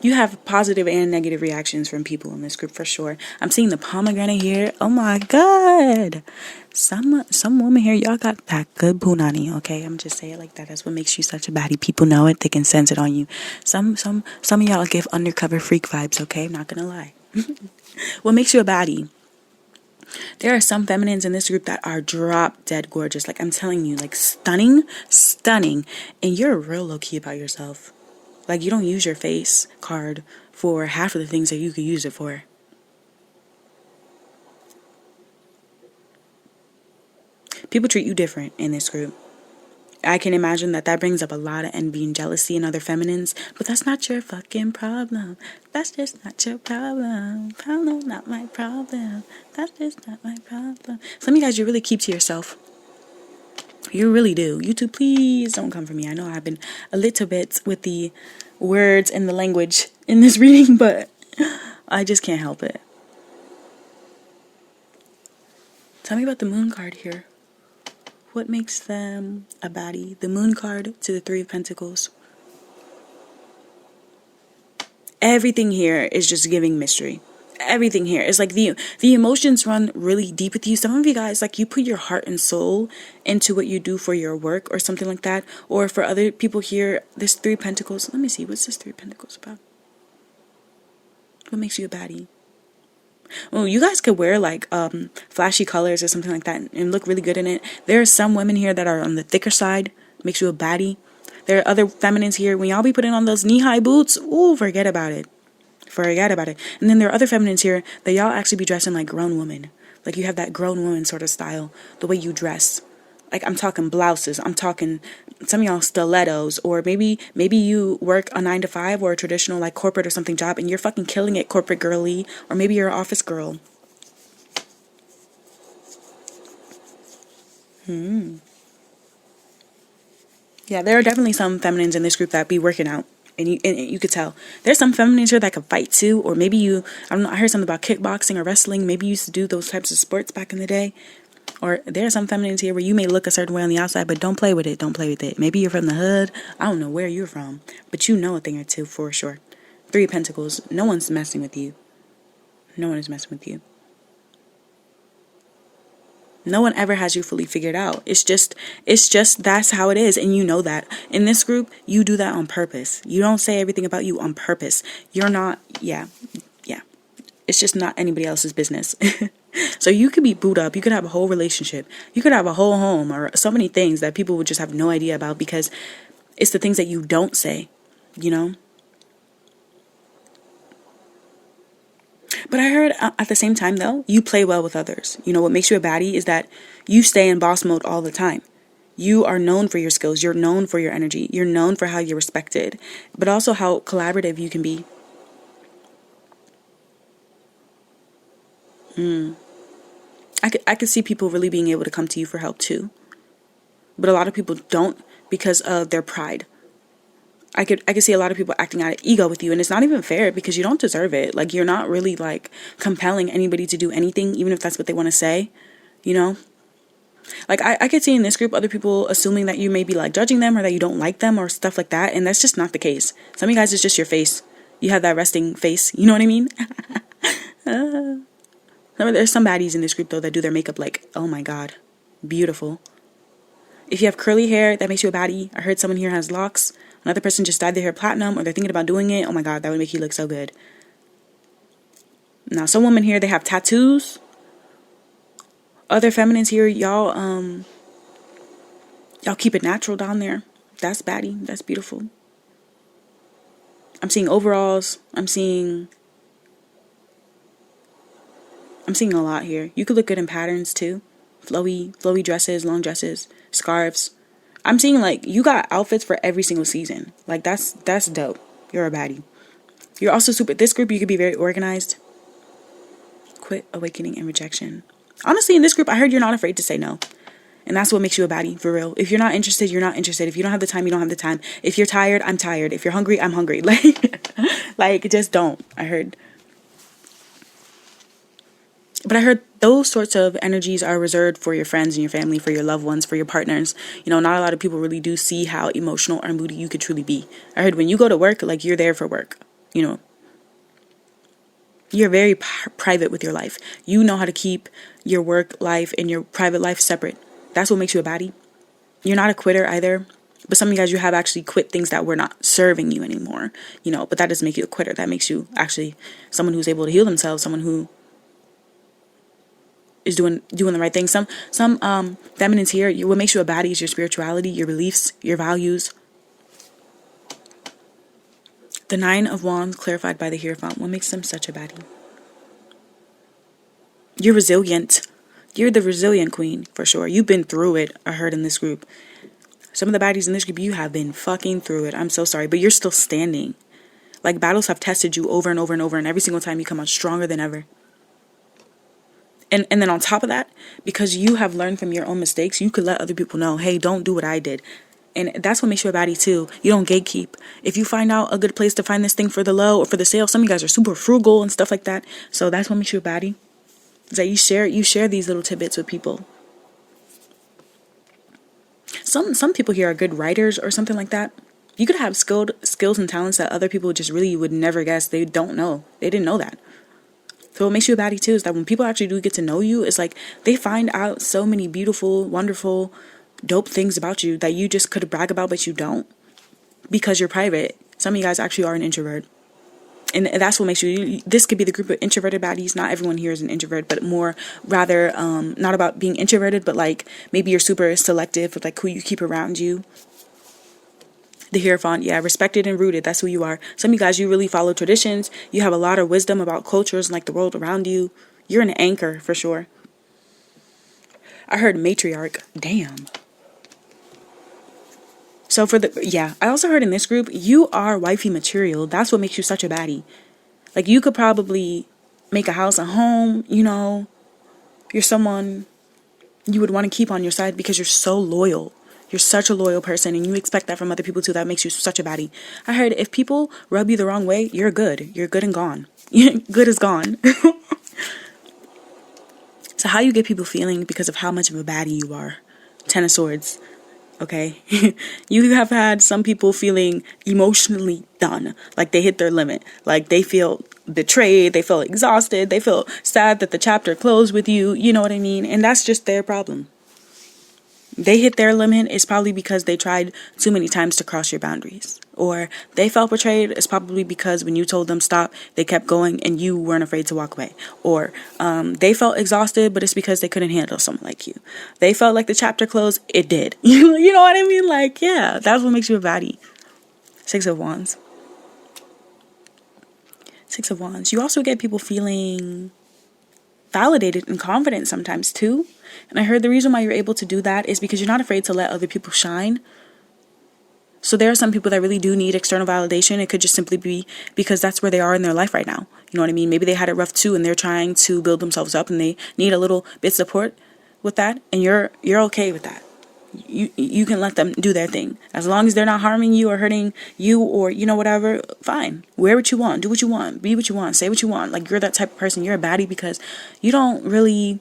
You have positive and negative reactions from people in this group for sure. I'm seeing the pomegranate here. Oh my God. Some woman here, y'all got that good punani, okay? I'm just saying it like that. That's what makes you such a baddie. People know it. They can sense it on you. Some of y'all give undercover freak vibes, okay? I'm not gonna lie. What makes you a baddie? There are some feminines in this group that are drop dead gorgeous. Like, I'm telling you, like, stunning. And you're real low-key about yourself. Like, you don't use your face card for half of the things that you could use it for. People treat you different in this group. I can imagine that brings up a lot of envy and jealousy in other feminines, but that's not your fucking problem. That's just not your problem. Problem, not my problem. That's just not my problem. Some of you guys, you really keep to yourself. You really do. You two, please don't come for me. I know I've been a little bit with the words and the language in this reading, but I just can't help it. Tell me about the moon card here. What makes them a baddie? The moon card to the Three of Pentacles. Everything here is just giving mystery. Everything here is like the emotions run really deep with you. Some of you guys, like, you put your heart and soul into what you do for your work or something like that. Or for other people here, this Three of Pentacles. Let me see, what's this Three of Pentacles about? What makes you a baddie? Well, you guys could wear like flashy colors or something like that and look really good in it. There are some women here that are on the thicker side, makes you a baddie. There are other feminines here, when y'all be putting on those knee-high boots, ooh, forget about it. And then there are other feminines here that y'all actually be dressing like grown women. Like, you have that grown woman sort of style, the way you dress. Like, I'm talking blouses, I'm talking some of y'all stilettos, or maybe you work a 9 to 5 or a traditional like corporate or something job and you're fucking killing it, corporate girly, or maybe you're an office girl. Yeah, there are definitely some feminines in this group that be working out. And you could tell. There's some feminines here that could fight too, or maybe you, I don't know, I heard something about kickboxing or wrestling. Maybe you used to do those types of sports back in the day. Or there are some feminines here where you may look a certain way on the outside, but don't play with it. Don't play with it. Maybe you're from the hood. I don't know where you're from, but you know a thing or two for sure. Three of Pentacles. No one's messing with you. No one is messing with you. No one ever has you fully figured out. It's just that's how it is, and you know that. In this group, you do that on purpose. You don't say everything about you on purpose. You're not, yeah. It's just not anybody else's business. So you could be booed up. You could have a whole relationship. You could have a whole home, or so many things that people would just have no idea about because it's the things that you don't say, you know? But I heard at the same time, though, you play well with others. You know, what makes you a baddie is that you stay in boss mode all the time. You are known for your skills. You're known for your energy. You're known for how you're respected, but also how collaborative you can be. I could see people really being able to come to you for help too. But a lot of people don't because of their pride. I could see a lot of people acting out of ego with you, and it's not even fair because you don't deserve it. Like, you're not really like compelling anybody to do anything, even if that's what they want to say, you know? Like, I could see in this group other people assuming that you may be like judging them or that you don't like them or stuff like that, and that's just not the case. Some of you guys, it's just your face. You have that resting face, you know what I mean? There's some baddies in this group though that do their makeup like, oh my god, beautiful. If you have curly hair, that makes you a baddie. I heard someone here has locks. Another person just dyed their hair platinum, or they're thinking about doing it. Oh my god, that would make you look so good. Now, some women here, they have tattoos. Other feminines here, y'all keep it natural down there. That's baddie. That's beautiful. I'm seeing overalls. I'm seeing I'm seeing a lot here. You could look good in patterns too. Flowy dresses, long dresses, scarves. I'm seeing like you got outfits for every single season. Like that's dope. You're a baddie. You're also this group, you could be very organized. Quit awakening and rejection. Honestly, in this group, I heard you're not afraid to say no. And that's what makes you a baddie, for real. If you're not interested, you're not interested. If you don't have the time, you don't have the time. If you're tired, I'm tired. If you're hungry, I'm hungry. Like just don't. But I heard those sorts of energies are reserved for your friends and your family, for your loved ones, for your partners. You know, not a lot of people really do see how emotional or moody you could truly be. I heard when you go to work, like you're there for work. You know, you're very private with your life. You know how to keep your work life and your private life separate. That's what makes you a baddie. You're not a quitter either. But some of you guys, you have actually quit things that were not serving you anymore. You know, but that doesn't make you a quitter. That makes you actually someone who's able to heal themselves, someone who is doing the right thing. Some feminines here, what makes you a baddie is your spirituality, your beliefs, your values. The 9 of Wands clarified by the Hierophant. What makes them such a baddie? You're resilient. You're the resilient queen, for sure. You've been through it, I heard in this group. Some of the baddies in this group, you have been fucking through it. I'm so sorry, but you're still standing. Like battles have tested you over and over and over, and every single time you come out stronger than ever. And then on top of that, because you have learned from your own mistakes, you could let other people know, hey, don't do what I did. And that's what makes you a baddie too. You don't gatekeep. If you find out a good place to find this thing for the low or for the sale, some of you guys are super frugal and stuff like that. So that's what makes you a baddie. Is that you share these little tidbits with people. Some people here are good writers or something like that. You could have skills and talents that other people just really would never guess. They don't know. They didn't know that. So what makes you a baddie too is that when people actually do get to know you, it's like they find out so many beautiful, wonderful, dope things about you that you just could brag about, but you don't because you're private. Some of you guys actually are an introvert. And that's what makes you, this could be the group of introverted baddies. Not everyone here is an introvert, but more rather not about being introverted, but like maybe you're super selective with like who you keep around you. The Hierophant, yeah, respected and rooted. That's who you are. Some of you guys, you really follow traditions. You have a lot of wisdom about cultures and like the world around you. You're an anchor for sure. I heard matriarch. Damn. So I also heard in this group, you are wifey material. That's what makes you such a baddie. Like you could probably make a house, a home, you know. You're someone you would want to keep on your side because you're so loyal. You're such a loyal person and you expect that from other people too. That makes you such a baddie. I heard if people rub you the wrong way, you're good. You're good and gone. Good is gone. So how you get people feeling because of how much of a baddie you are. 10 of Swords. Okay. You have had some people feeling emotionally done. Like they hit their limit. Like they feel betrayed. They feel exhausted. They feel sad that the chapter closed with you. You know what I mean? And that's just their problem. They hit their limit is probably because they tried too many times to cross your boundaries. Or they felt betrayed is probably because when you told them stop, they kept going and you weren't afraid to walk away. Or they felt exhausted, but it's because they couldn't handle someone like you. They felt like the chapter closed, it did. You know what I mean? Like, yeah, that's what makes you a baddie. 6 of Wands. 6 of Wands. You also get people feeling validated and confident sometimes too. And I heard the reason why you're able to do that is because you're not afraid to let other people shine. So there are some people that really do need external validation. It could just simply be because that's where they are in their life right now. You know what I mean? Maybe they had it rough too and they're trying to build themselves up and they need a little bit of support with that. And you're okay with that. You can let them do their thing. As long as they're not harming you or hurting you or, you know, whatever, fine. Wear what you want. Do what you want. Be what you want. Say what you want. Like, you're that type of person. You're a baddie because you don't really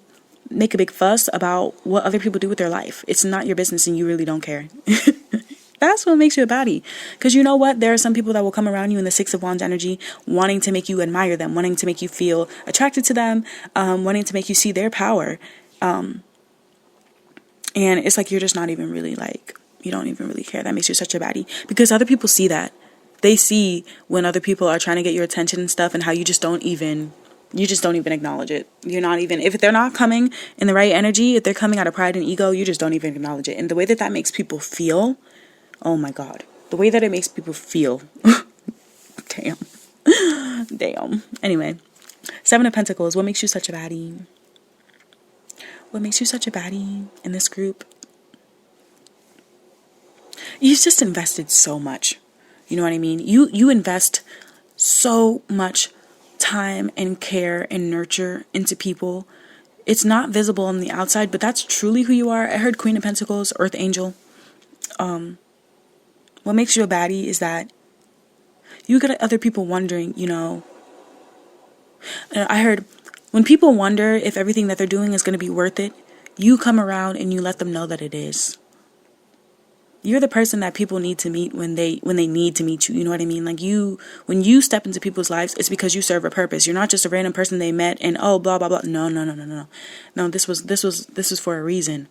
make a big fuss about what other people do with their life. It's not your business and you really don't care. That's what makes you a baddie. Because you know what? There are some people that will come around you in the 6 of Wands energy wanting to make you admire them, wanting to make you feel attracted to them, wanting to make you see their power. And it's like you're just not even really like, you don't even really care. That makes you such a baddie. Because other people see that. They see when other people are trying to get your attention and stuff and how you just don't even acknowledge it. You're not even, if they're not coming in the right energy, if they're coming out of pride and ego, you just don't even acknowledge it. And the way that makes people feel, oh my God. The way that it makes people feel. Damn. Anyway. Seven of Pentacles. What makes you such a baddie? What makes you such a baddie in this group? You've just invested so much. You know what I mean? You invest so much time and care and nurture into people. It's not visible on the outside, but that's truly who you are. I heard Queen of Pentacles, Earth Angel. What makes you a baddie is that you get other people wondering, you know. I heard when people wonder if everything that they're doing is going to be worth it, you come around and you let them know that it is. You're the person that people need to meet when they need to meet you. You know what I mean? Like when you step into people's lives, it's because you serve a purpose. You're not just a random person they met and oh blah blah blah. No. No, this was for a reason.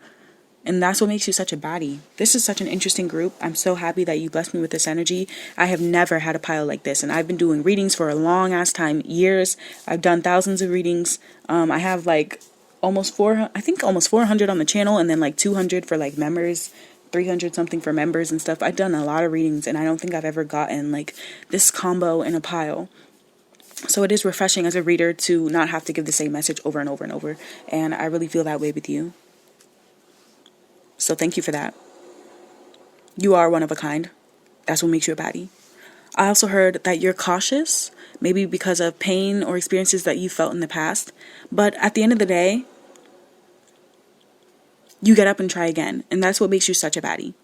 And that's what makes you such a baddie. This is such an interesting group. I'm so happy that you blessed me with this energy. I have never had a pile like this. And I've been doing readings for a long ass time, years. I've done thousands of readings. I have like almost 400 on the channel, and then like 200 for like members, 300 something for members and stuff. I've done a lot of readings, and I don't think I've ever gotten like this combo in a pile. So it is refreshing as a reader to not have to give the same message over and over and over. And I really feel that way with you. So thank you for that. You are one of a kind. That's what makes you a baddie. I also heard that you're cautious, maybe because of pain or experiences that you felt in the past. But at the end of the day, you get up and try again. And that's what makes you such a baddie.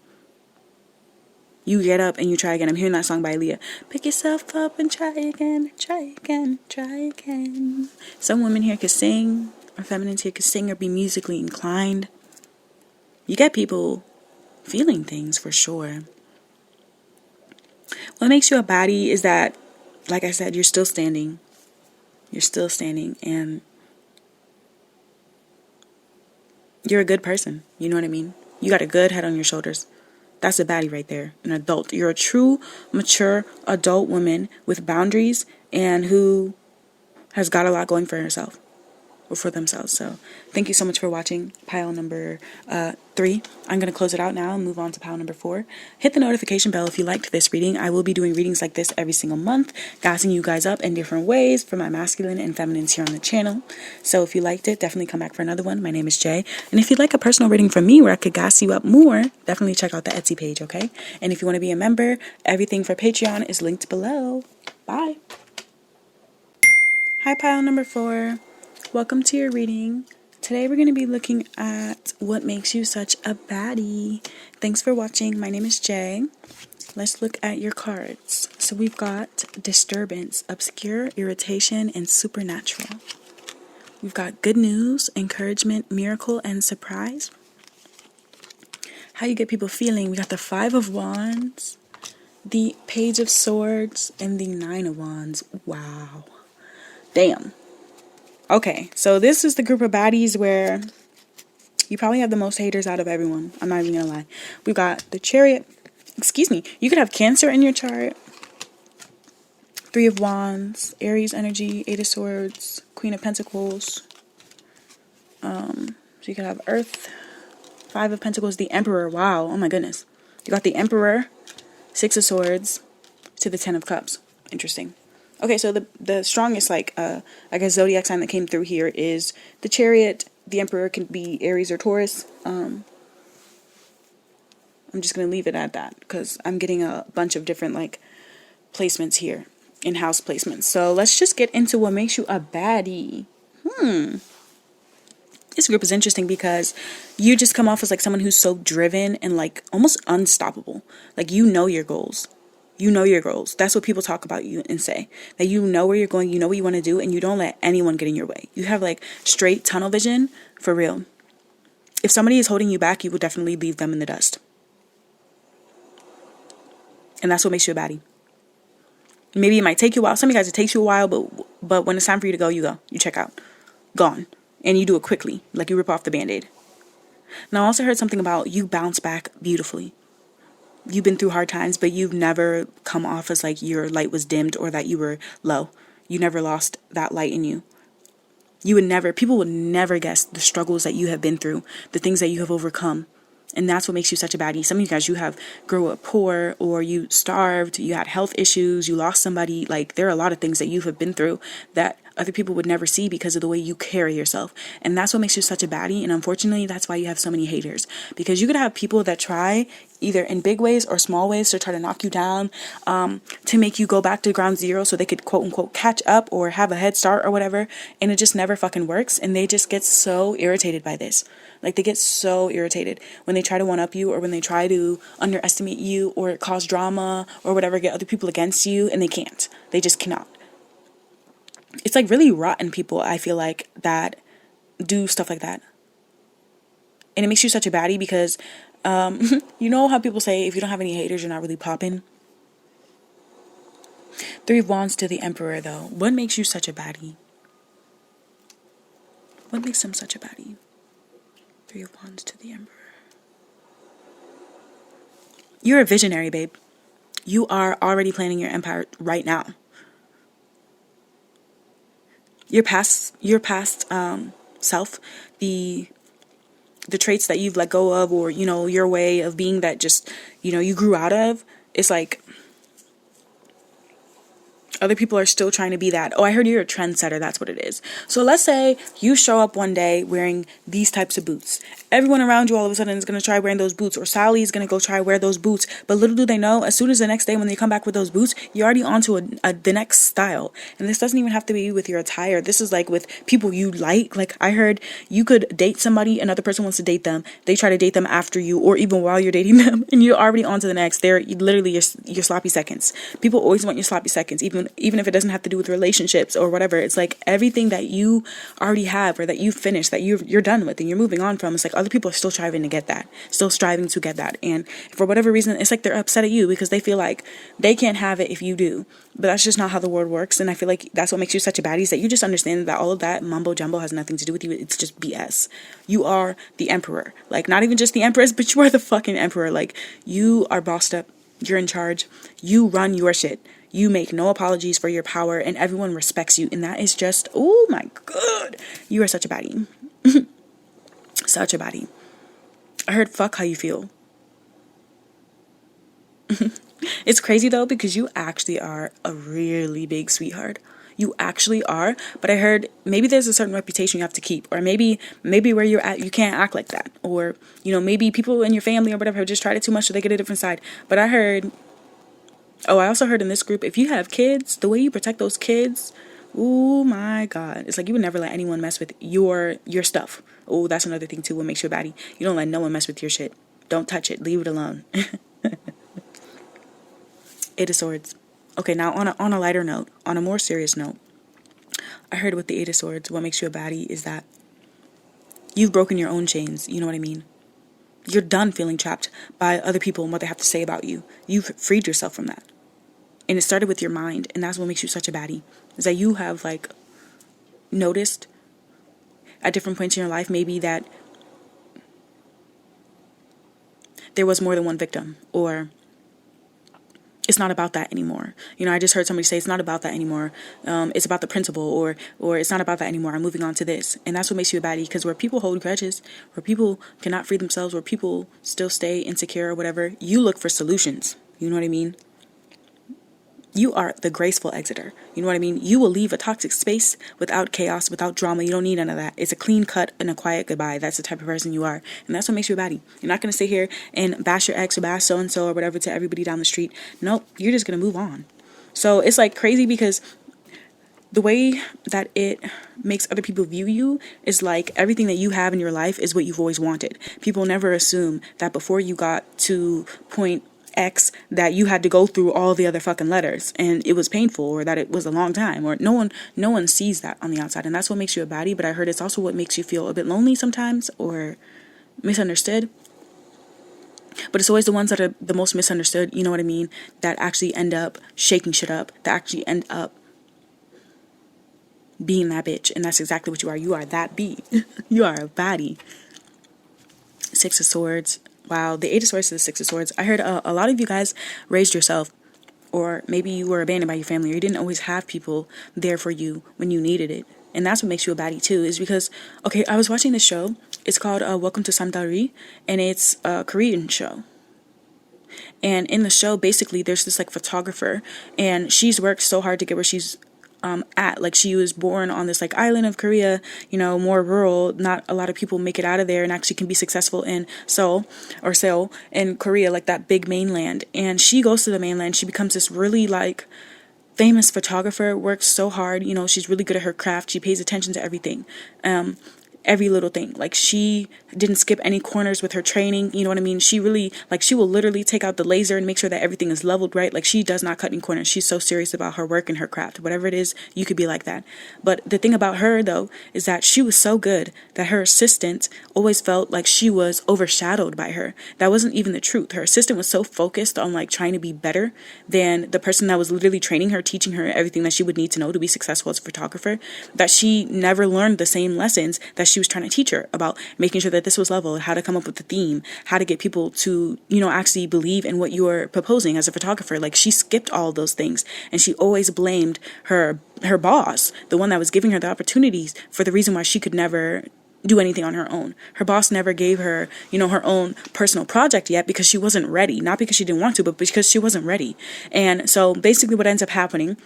You get up and you try again. I'm hearing that song by Aaliyah. Pick yourself up and try again, try again, try again. Some women here could sing, or feminines here could sing or be musically inclined. You get people feeling things for sure. What makes you a baddie is that, like I said, you're still standing. You're still standing, and you're a good person. You know what I mean? You got a good head on your shoulders. That's a baddie right there, an adult. You're a true, mature, adult woman with boundaries and who has got a lot going for herself. Or for themselves. So thank you so much for watching pile number 3. I'm going to close it out now and move on to pile number 4. Hit the notification bell if you liked this reading. I will be doing readings like this every single month, gassing you guys up in different ways for my masculine and feminines here on the channel. So if you liked it, definitely come back for another one. My name is Jay. And if you'd like a personal reading from me where I could gas you up more, definitely check out the Etsy page, okay? And if you want to be a member, everything for Patreon is linked below. Bye. Hi, pile number 4. Welcome to your reading. Today we're going to be looking at what makes you such a baddie. Thanks for watching. My name is Jay. Let's look at your cards. So we've got disturbance, obscure, irritation, and supernatural. We've got good news, encouragement, miracle, and surprise. How you get people feeling. We got the 5 of Wands, the Page of Swords, and the 9 of Wands. Wow. Damn. Okay, so this is the group of baddies where you probably have the most haters out of everyone. I'm not even gonna lie. We've got the Chariot. Excuse me. You could have Cancer in your chart. 3 of Wands, Aries energy, 8 of Swords, Queen of Pentacles. So you could have Earth, 5 of Pentacles, the Emperor. Wow. Oh my goodness. You got the Emperor, 6 of Swords, to the 10 of Cups. Interesting. Okay, so the strongest, I guess, zodiac sign that came through here is the Chariot. The Emperor can be Aries or Taurus. I'm just going to leave it at that because I'm getting a bunch of different, placements here, in-house placements. So let's just get into what makes you a baddie. This group is interesting because you just come off as, someone who's so driven and, almost unstoppable. You know your goals. You know your goals. That's what people talk about you and say. That you know where you're going, you know what you want to do, and you don't let anyone get in your way. You have straight tunnel vision for real. If somebody is holding you back, you will definitely leave them in the dust. And that's what makes you a baddie. Maybe it might take you a while. Some of you guys, it takes you a while, but when it's time for you to go, you go. You check out. Gone. And you do it quickly. You rip off the Band-Aid. Now, I also heard something about you bounce back beautifully. You've been through hard times, but you've never come off as your light was dimmed or that you were low. You never lost that light in you. People would never guess the struggles that you have been through, the things that you have overcome. And that's what makes you such a baddie. Some of you guys, you have grew up poor or you starved, you had health issues, you lost somebody. There are a lot of things that you have been through that other people would never see because of the way you carry yourself. And that's what makes you such a baddie. And unfortunately, that's why you have so many haters, because you could have people that try either in big ways or small ways to try to knock you down, to make you go back to ground zero so they could quote unquote catch up or have a head start or whatever. And it just never fucking works. And they just get so irritated by this. Like, they get so irritated when they try to one up you, or when they try to underestimate you or cause drama or whatever, get other people against you, and they can't. They just cannot. It's like really rotten people, I feel like, that do stuff like that. And it makes you such a baddie because, you know how people say if you don't have any haters, you're not really popping? Three of Wands to the Emperor, though. What makes you such a baddie? What makes them such a baddie? Three of Wands to the Emperor. You're a visionary, babe. You are already planning your empire right now. Your past self, the traits that you've let go of, or, you know, your way of being that just, you know, you grew out of, it's like other people are still trying to be that. Oh, I heard you're a trendsetter. That's what it is. So let's say you show up one day wearing these types of boots. Everyone around you all of a sudden is going to try wearing those boots, or Sally is going to go try wear those boots. But little do they know, as soon as the next day when they come back with those boots, you're already onto the next style. And this doesn't even have to be with your attire. This is like with people you like. Like, I heard you could date somebody, another person wants to date them. They try to date them after you, or even while you're dating them, and you're already on to the next. They're literally your sloppy seconds. People always want your sloppy seconds, even if it doesn't have to do with relationships or whatever. It's like everything that you already have, or that you've finished, that you're done with and you're moving on from. It's like other people are still striving to get that. And for whatever reason, it's like they're upset at you because they feel like they can't have it if you do. But that's just not how the world works. And I feel like that's what makes you such a baddie, is that you just understand that all of that mumbo jumbo has nothing to do with you. It's just BS. You are the emperor. Like, not even just the empress, but you are the fucking emperor. Like, you are bossed up. You're in charge. You run your shit. You make no apologies for your power, and everyone respects you. And that is just, oh my God. You are such a baddie. Such a baddie. I heard fuck how you feel. It's crazy though, because you actually are a really big sweetheart. You actually are. But I heard maybe there's a certain reputation you have to keep, or maybe where you're at, you can't act like that. Or, you know, maybe people in your family or whatever have just tried it too much so they get a different side. But I also heard in this group, if you have kids, the way you protect those kids, oh my God. It's like you would never let anyone mess with your stuff. Oh, that's another thing too, what makes you a baddie. You don't let no one mess with your shit. Don't touch it. Leave it alone. Eight of Swords. Okay, now on a lighter note, on a more serious note, I heard with the Eight of Swords, what makes you a baddie is that you've broken your own chains. You know what I mean? You're done feeling trapped by other people and what they have to say about you. You've freed yourself from that. And it started with your mind, and that's what makes you such a baddie, is that you have, like, noticed at different points in your life maybe that there was more than one victim, or it's not about that anymore. You know, I just heard somebody say it's not about that anymore. It's about the principle, or it's not about that anymore. I'm moving on to this. And that's what makes you a baddie, because where people hold grudges, where people cannot free themselves, where people still stay insecure or whatever, you look for solutions. You know what I mean? You are the graceful exiter. You know what I mean? You will leave a toxic space without chaos, without drama. You don't need none of that. It's a clean cut and a quiet goodbye. That's the type of person you are. And that's what makes you a baddie. You're not going to sit here and bash your ex or bash so-and-so or whatever to everybody down the street. Nope. You're just going to move on. So it's like crazy, because the way that it makes other people view you is like everything that you have in your life is what you've always wanted. People never assume that before you got to point X that you had to go through all the other fucking letters and it was painful, or that it was a long time, or no one sees that on the outside. And that's what makes you a baddie. But I heard it's also what makes you feel a bit lonely sometimes, or misunderstood. But it's always the ones that are the most misunderstood, you know what I mean, that actually end up shaking shit up, that actually end up being that bitch. And that's exactly what you are. You are that bee. You are a baddie. Six of Swords. Wow, the Eight of Swords to the Six of Swords. I heard a lot of you guys raised yourself, or maybe you were abandoned by your family, or you didn't always have people there for you when you needed it. And that's what makes you a baddie too, is because, okay, I was watching this show. It's called Welcome to Samdari, and it's a Korean show. And in the show, basically, there's this like photographer, and she's worked so hard to get where she's at. Like, she was born on this like island of Korea, you know, more rural. Not a lot of people make it out of there and actually can be successful in Seoul in Korea, like that big mainland. And she goes to the mainland. She becomes this really like famous photographer, works so hard. You know, she's really good at her craft. She pays attention to everything. Every little thing. Like, she didn't skip any corners with her training. You know what I mean? She really, like, she will literally take out the laser and make sure that everything is leveled right. Like, she does not cut any corners. She's so serious about her work and her craft. Whatever it is, you could be like that. But the thing about her, though, is that she was so good that her assistant always felt like she was overshadowed by her. That wasn't even the truth. Her assistant was so focused on, like, trying to be better than the person that was literally training her, teaching her everything that she would need to know to be successful as a photographer, that she never learned the same lessons that she was trying to teach her about making sure that this was level, how to come up with the theme, how to get people to, you know, actually believe in what you're proposing as a photographer. Like, she skipped all those things, and she always blamed her boss, the one that was giving her the opportunities, for the reason why she could never do anything on her own. Her boss never gave her, you know, her own personal project yet because she wasn't ready. Not because she didn't want to, but because she wasn't ready. And so basically what ends up happening,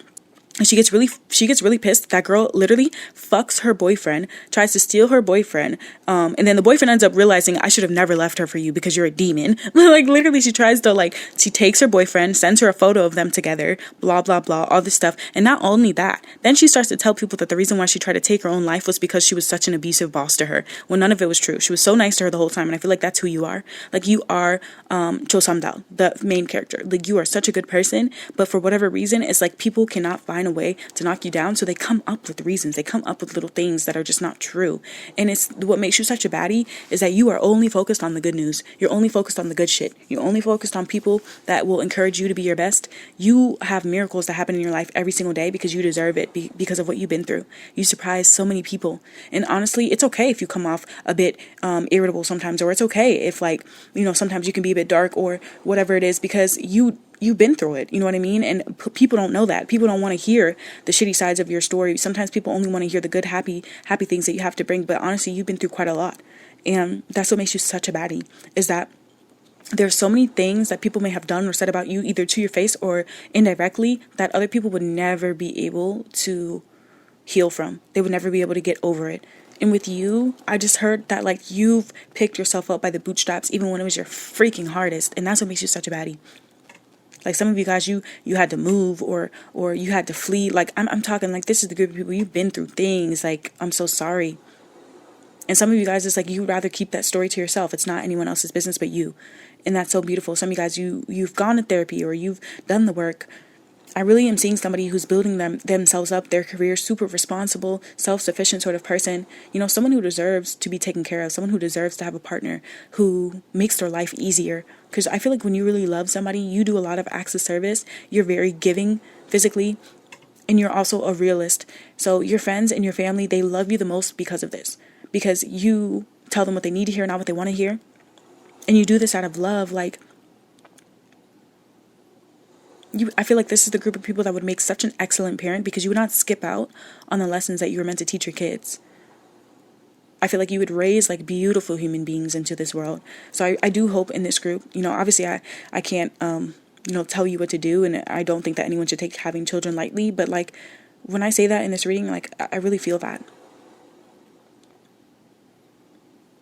she gets really pissed. That girl literally fucks her boyfriend, tries to steal her boyfriend, and then the boyfriend ends up realizing, I should have never left her for you because you're a demon. Like, literally, she takes her boyfriend, sends her a photo of them together, blah blah blah, all this stuff. And not only that, then she starts to tell people that the reason why she tried to take her own life was because she was such an abusive boss to her, when none of it was true. She was so nice to her the whole time, and I feel like that's who you are. Like, you are Cho Samdal, the main character. Like, you are such a good person, but for whatever reason, it's like people cannot find a way to knock you down, so they come up with reasons, they come up with little things that are just not true. And it's what makes you such a baddie, is that you are only focused on the good news, you're only focused on the good shit, you're only focused on people that will encourage you to be your best. You have miracles that happen in your life every single day because you deserve it, because of what you've been through. You surprise so many people, and honestly, it's okay if you come off a bit irritable sometimes, or it's okay if, like, you know, sometimes you can be a bit dark or whatever it is, because you've been through it, you know what I mean? And people don't know that. People don't want to hear the shitty sides of your story. Sometimes people only want to hear the good, happy things that you have to bring. But honestly, you've been through quite a lot. And that's what makes you such a baddie, is that there's so many things that people may have done or said about you, either to your face or indirectly, that other people would never be able to heal from. They would never be able to get over it. And with you, I just heard that, like, you've picked yourself up by the bootstraps, even when it was your freaking hardest. And that's what makes you such a baddie. Like, some of you guys, you had to move or you had to flee. Like, I'm talking, like, this is the group of people, you've been through things. Like, I'm so sorry. And some of you guys, it's like you'd rather keep that story to yourself. It's not anyone else's business but you. And that's so beautiful. Some of you guys, you've gone to therapy or you've done the work. I really am seeing somebody who's building themselves up, their career, super responsible, self-sufficient sort of person. You know, someone who deserves to be taken care of, someone who deserves to have a partner who makes their life easier. Because I feel like when you really love somebody, you do a lot of acts of service. You're very giving physically, and you're also a realist. So your friends and your family, they love you the most because of this. Because you tell them what they need to hear, not what they want to hear. And you do this out of love. Like, I feel like this is the group of people that would make such an excellent parent, because you would not skip out on the lessons that you were meant to teach your kids. I feel like you would raise, like, beautiful human beings into this world. So I do hope in this group, you know, obviously I can't, you know, tell you what to do. And I don't think that anyone should take having children lightly. But, like, when I say that in this reading, like, I really feel that.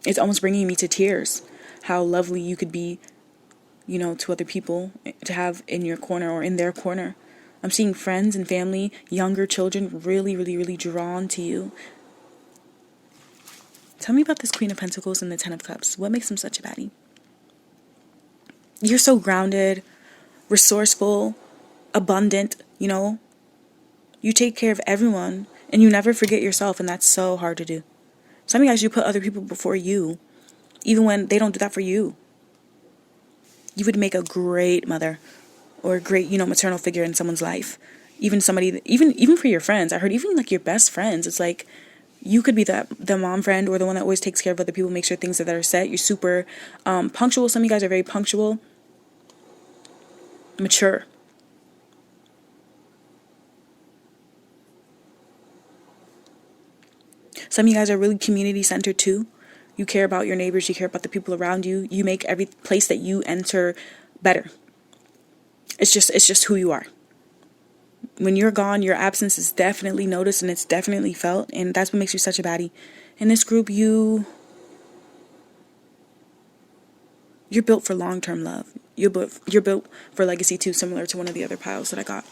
It's almost bringing me to tears, how lovely you could be, you know, to other people, to have in your corner or in their corner. I'm seeing friends and family, younger children, really, really, really drawn to you. Tell me about this Queen of Pentacles and the Ten of Cups. What makes them such a baddie? You're so grounded, resourceful, abundant, you know. You take care of everyone, and you never forget yourself, and that's so hard to do. Some of you guys, you put other people before you, even when they don't do that for you. You would make a great mother or a great, you know, maternal figure in someone's life. Even somebody, even for your friends. I heard even, like, your best friends. It's like you could be the mom friend or the one that always takes care of other people, make sure things that are set. You're super punctual. Some of you guys are very punctual. Mature. Some of you guys are really community centered too. You care about your neighbors. You care about the people around you. You make every place that you enter better. It's just who you are. When you're gone, your absence is definitely noticed and it's definitely felt, and that's what makes you such a baddie. In this group, you're built for long-term love. You're built for legacy too, similar to one of the other piles that I got.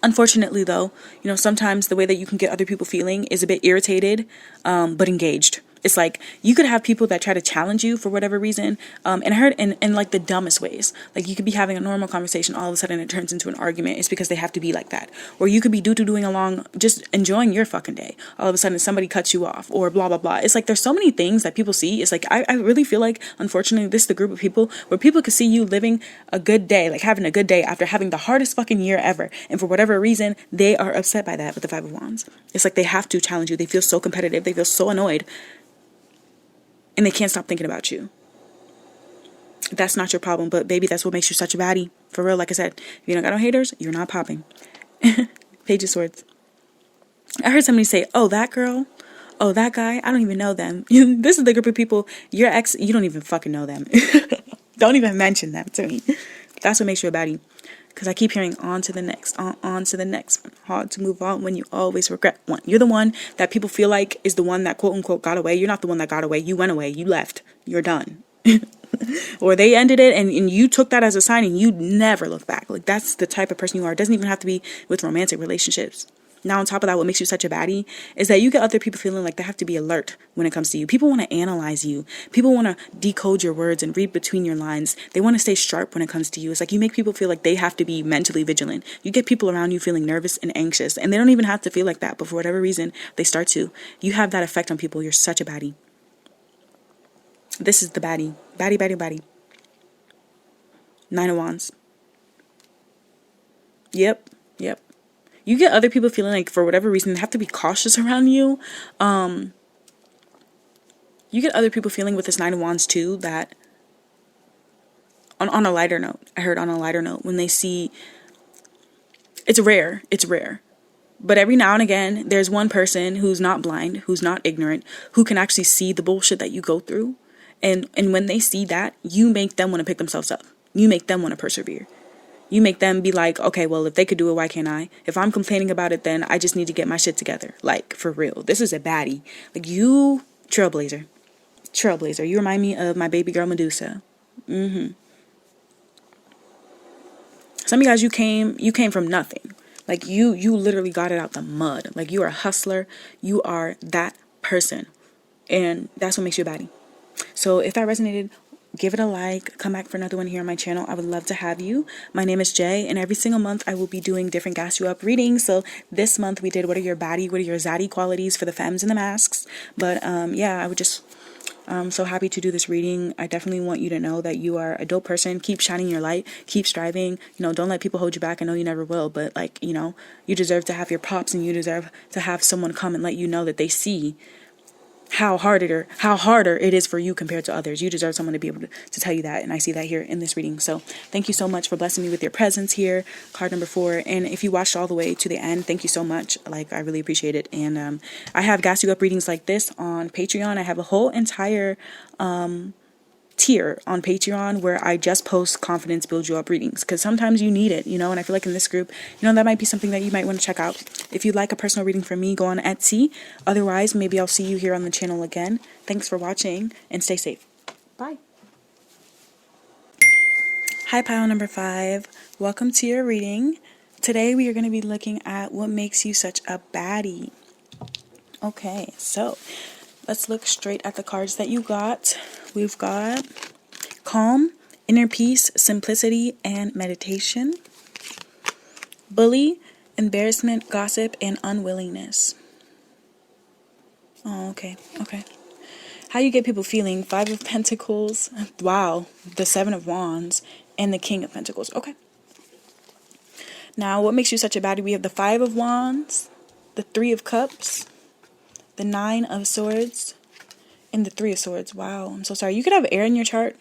Unfortunately, though, sometimes the way that you can get other people feeling is a bit irritated, but engaged. It's like you could have people that try to challenge you for whatever reason. And I heard in like the dumbest ways. Like you could be having a normal conversation, all of a sudden it turns into an argument. It's because they have to be like that. Or you could be doing along, just enjoying your fucking day. All of a sudden somebody cuts you off or blah, blah, blah. It's like there's so many things that people see. It's like I really feel like, unfortunately, this is the group of people where people could see you living a good day, like having a good day after having the hardest fucking year ever. And for whatever reason, they are upset by that with the Five of Wands. It's like they have to challenge you. They feel so competitive. They feel so annoyed. And they can't stop thinking about you. That's not your problem, but baby, that's what makes you such a baddie. For real, like I said, if you don't got no haters, you're not popping. Page of Swords. I heard somebody say, oh, that girl, oh, that guy, I don't even know them. This is the group of people, your ex, you don't even fucking know them. Don't even mention them to me. That's what makes you a baddie. Because I keep hearing on to the next, on to the next one. Hard to move on when you always regret one. You're the one that people feel like is the one that quote unquote got away. You're not the one that got away. You went away. You left. You're done. Or they ended it and you took that as a sign and you never look back. Like that's the type of person you are. It doesn't even have to be with romantic relationships. Now, on top of that, what makes you such a baddie is that you get other people feeling like they have to be alert when it comes to you. People want to analyze you. People want to decode your words and read between your lines. They want to stay sharp when it comes to you. It's like you make people feel like they have to be mentally vigilant. You get people around you feeling nervous and anxious, and they don't even have to feel like that, but for whatever reason, they start to. You have that effect on people. You're such a baddie. This is the baddie. Baddie, baddie, baddie. Nine of Wands. Yep. You get other people feeling like for whatever reason they have to be cautious around you. You get other people feeling with this Nine of Wands too that on a lighter note, I heard on a lighter note, when they see, it's rare, but every now and again there's one person who's not blind, who's not ignorant, who can actually see the bullshit that you go through, and when they see that, you make them want to pick themselves up. You make them want to persevere. You make them be like, okay, well, if they could do it, why can't I? If I'm complaining about it, then I just need to get my shit together. Like, for real. This is a baddie. Like, you, trailblazer. You remind me of my baby girl, Medusa. Some of you guys, you came from nothing. Like, you literally got it out the mud. Like, you are a hustler. You are that person. And that's what makes you a baddie. So, if that resonated, give it a like, come back for another one here on my channel. I would love to have you. My name is Jay, and every single month I will be doing different gas you up readings. So this month we did what are your zaddy qualities for the femmes and the masks. But yeah, I'm so happy to do this reading. I definitely want you to know that you are a dope person. Keep shining your light, keep striving. Don't let people hold you back. I know you never will, but like, you deserve to have your props, and you deserve to have someone come and let you know that they see how harder it is for you compared to others. You deserve someone to be able to tell you that, and I see that here in this reading. So thank you so much for blessing me with your presence here. Card number 4, and if you watched all the way to the end, thank you so much. Like, I really appreciate it. And I have gas you up readings like this on Patreon. I have a whole entire tier on Patreon where I just post confidence build you up readings, because sometimes you need it, and I feel like in this group, that might be something that you might want to check out. If you'd like a personal reading from me, go on Etsy. Otherwise, maybe I'll see you here on the channel again. Thanks for watching, and stay safe. Bye. Hi, pile number 5. Welcome to your reading. Today we are going to be looking at what makes you such a baddie. Okay, so let's look straight at the cards that you got. We've got calm, inner peace, simplicity, and meditation. Bully, embarrassment, gossip, and unwillingness. Oh, okay. How you get people feeling? 5 of Pentacles. Wow. The 7 of Wands and the King of Pentacles. Okay. Now, what makes you such a baddie? We have the 5 of Wands, the 3 of Cups, the 9 of Swords, and the 3 of Swords. Wow, I'm so sorry. You could have air in your chart.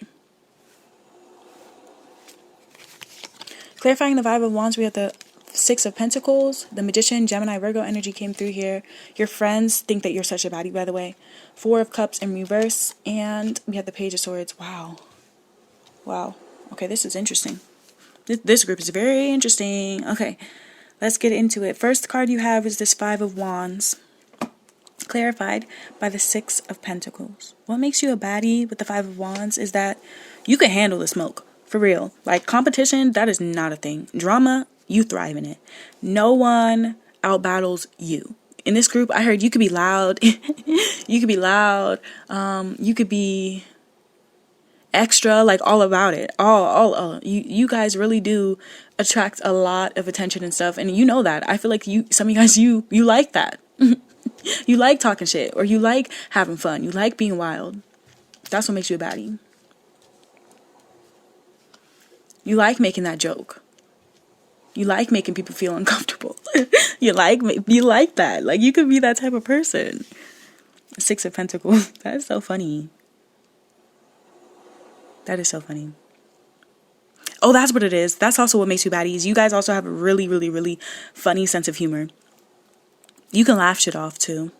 Clarifying the 5 of Wands, we have the 6 of Pentacles, the Magician, Gemini, Virgo energy came through here. Your friends think that you're such a baddie, by the way. 4 of Cups in reverse, and we have the Page of Swords. Wow. Okay, this is interesting. This group is very interesting. Okay, let's get into it. First card you have is this Five of Wands, clarified by the Six of Pentacles. What makes you a baddie with the Five of Wands is that you can handle the smoke. For real. Like, competition, that is not a thing. Drama, you thrive in it. No one outbattles you. In this group, I heard you could be loud. You could be loud. You could be extra, like all about it. All. You guys really do attract a lot of attention and stuff. And you know that. I feel like some of you guys, you like that. You like talking shit, or you like having fun. You like being wild. That's what makes you a baddie. You like making that joke. You like making people feel uncomfortable. you like that. Like, you could be that type of person. Six of Pentacles. That is so funny. That is so funny. Oh, that's what it is. That's also what makes you baddies. You guys also have a really, really, really funny sense of humor. You can laugh shit off too.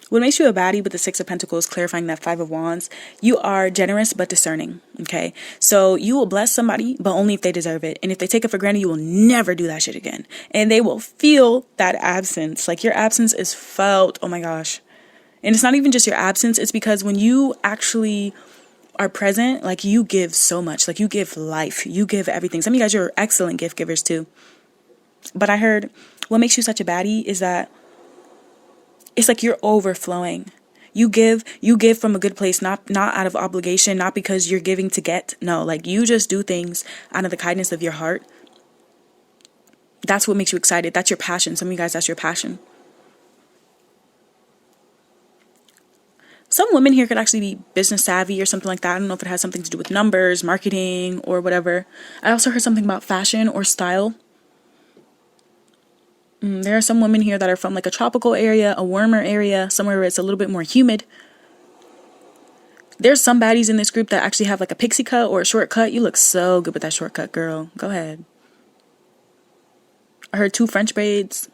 What makes you a baddie with the Six of Pentacles, clarifying that Five of Wands, you are generous but discerning, okay? So you will bless somebody, but only if they deserve it. And if they take it for granted, you will never do that shit again. And they will feel that absence. Like, your absence is felt. Oh my gosh. And it's not even just your absence. It's because when you actually are present, like, you give so much. Like, you give life. You give everything. Some of you guys are excellent gift givers too. But I heard what makes you such a baddie is that it's like you're overflowing. You give from a good place, not out of obligation, not because you're giving to get. No, like, you just do things out of the kindness of your heart. That's what makes you excited. That's your passion. Some of you guys, that's your passion. Some women here could actually be business savvy or something like that. I don't know if it has something to do with numbers, marketing, or whatever. I also heard something about fashion or style. There are some women here that are from like a tropical area, a warmer area, somewhere where it's a little bit more humid. There's some baddies in this group that actually have like a pixie cut or a short cut. You look so good with that short cut, girl. Go ahead. I heard 2 French braids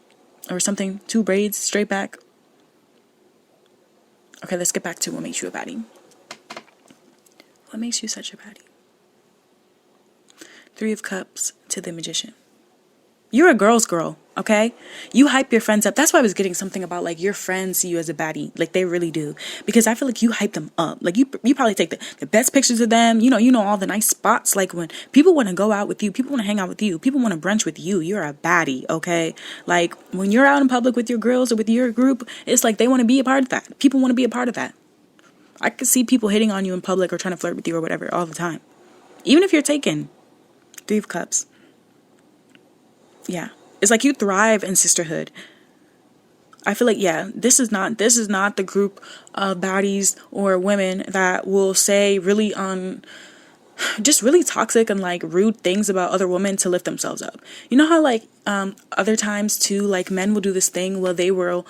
or something. 2 braids straight back. Okay, let's get back to what makes you a baddie. What makes you such a baddie? 3 of Cups to the Magician. You're a girl's girl, okay? You hype your friends up. That's why I was getting something about, like, your friends see you as a baddie. Like, they really do. Because I feel like you hype them up. Like, you probably take the best pictures of them. You know all the nice spots. Like, when people want to go out with you, people want to hang out with you, people want to brunch with you, you're a baddie, okay? Like, when you're out in public with your girls or with your group, it's like they want to be a part of that. People want to be a part of that. I could see people hitting on you in public or trying to flirt with you or whatever all the time. Even if you're taken. 3 of Cups. Yeah. It's like you thrive in sisterhood. I feel like, yeah, this is not the group of baddies or women that will say really just really toxic and like rude things about other women to lift themselves up. You know how like other times too, like men will do this thing where they will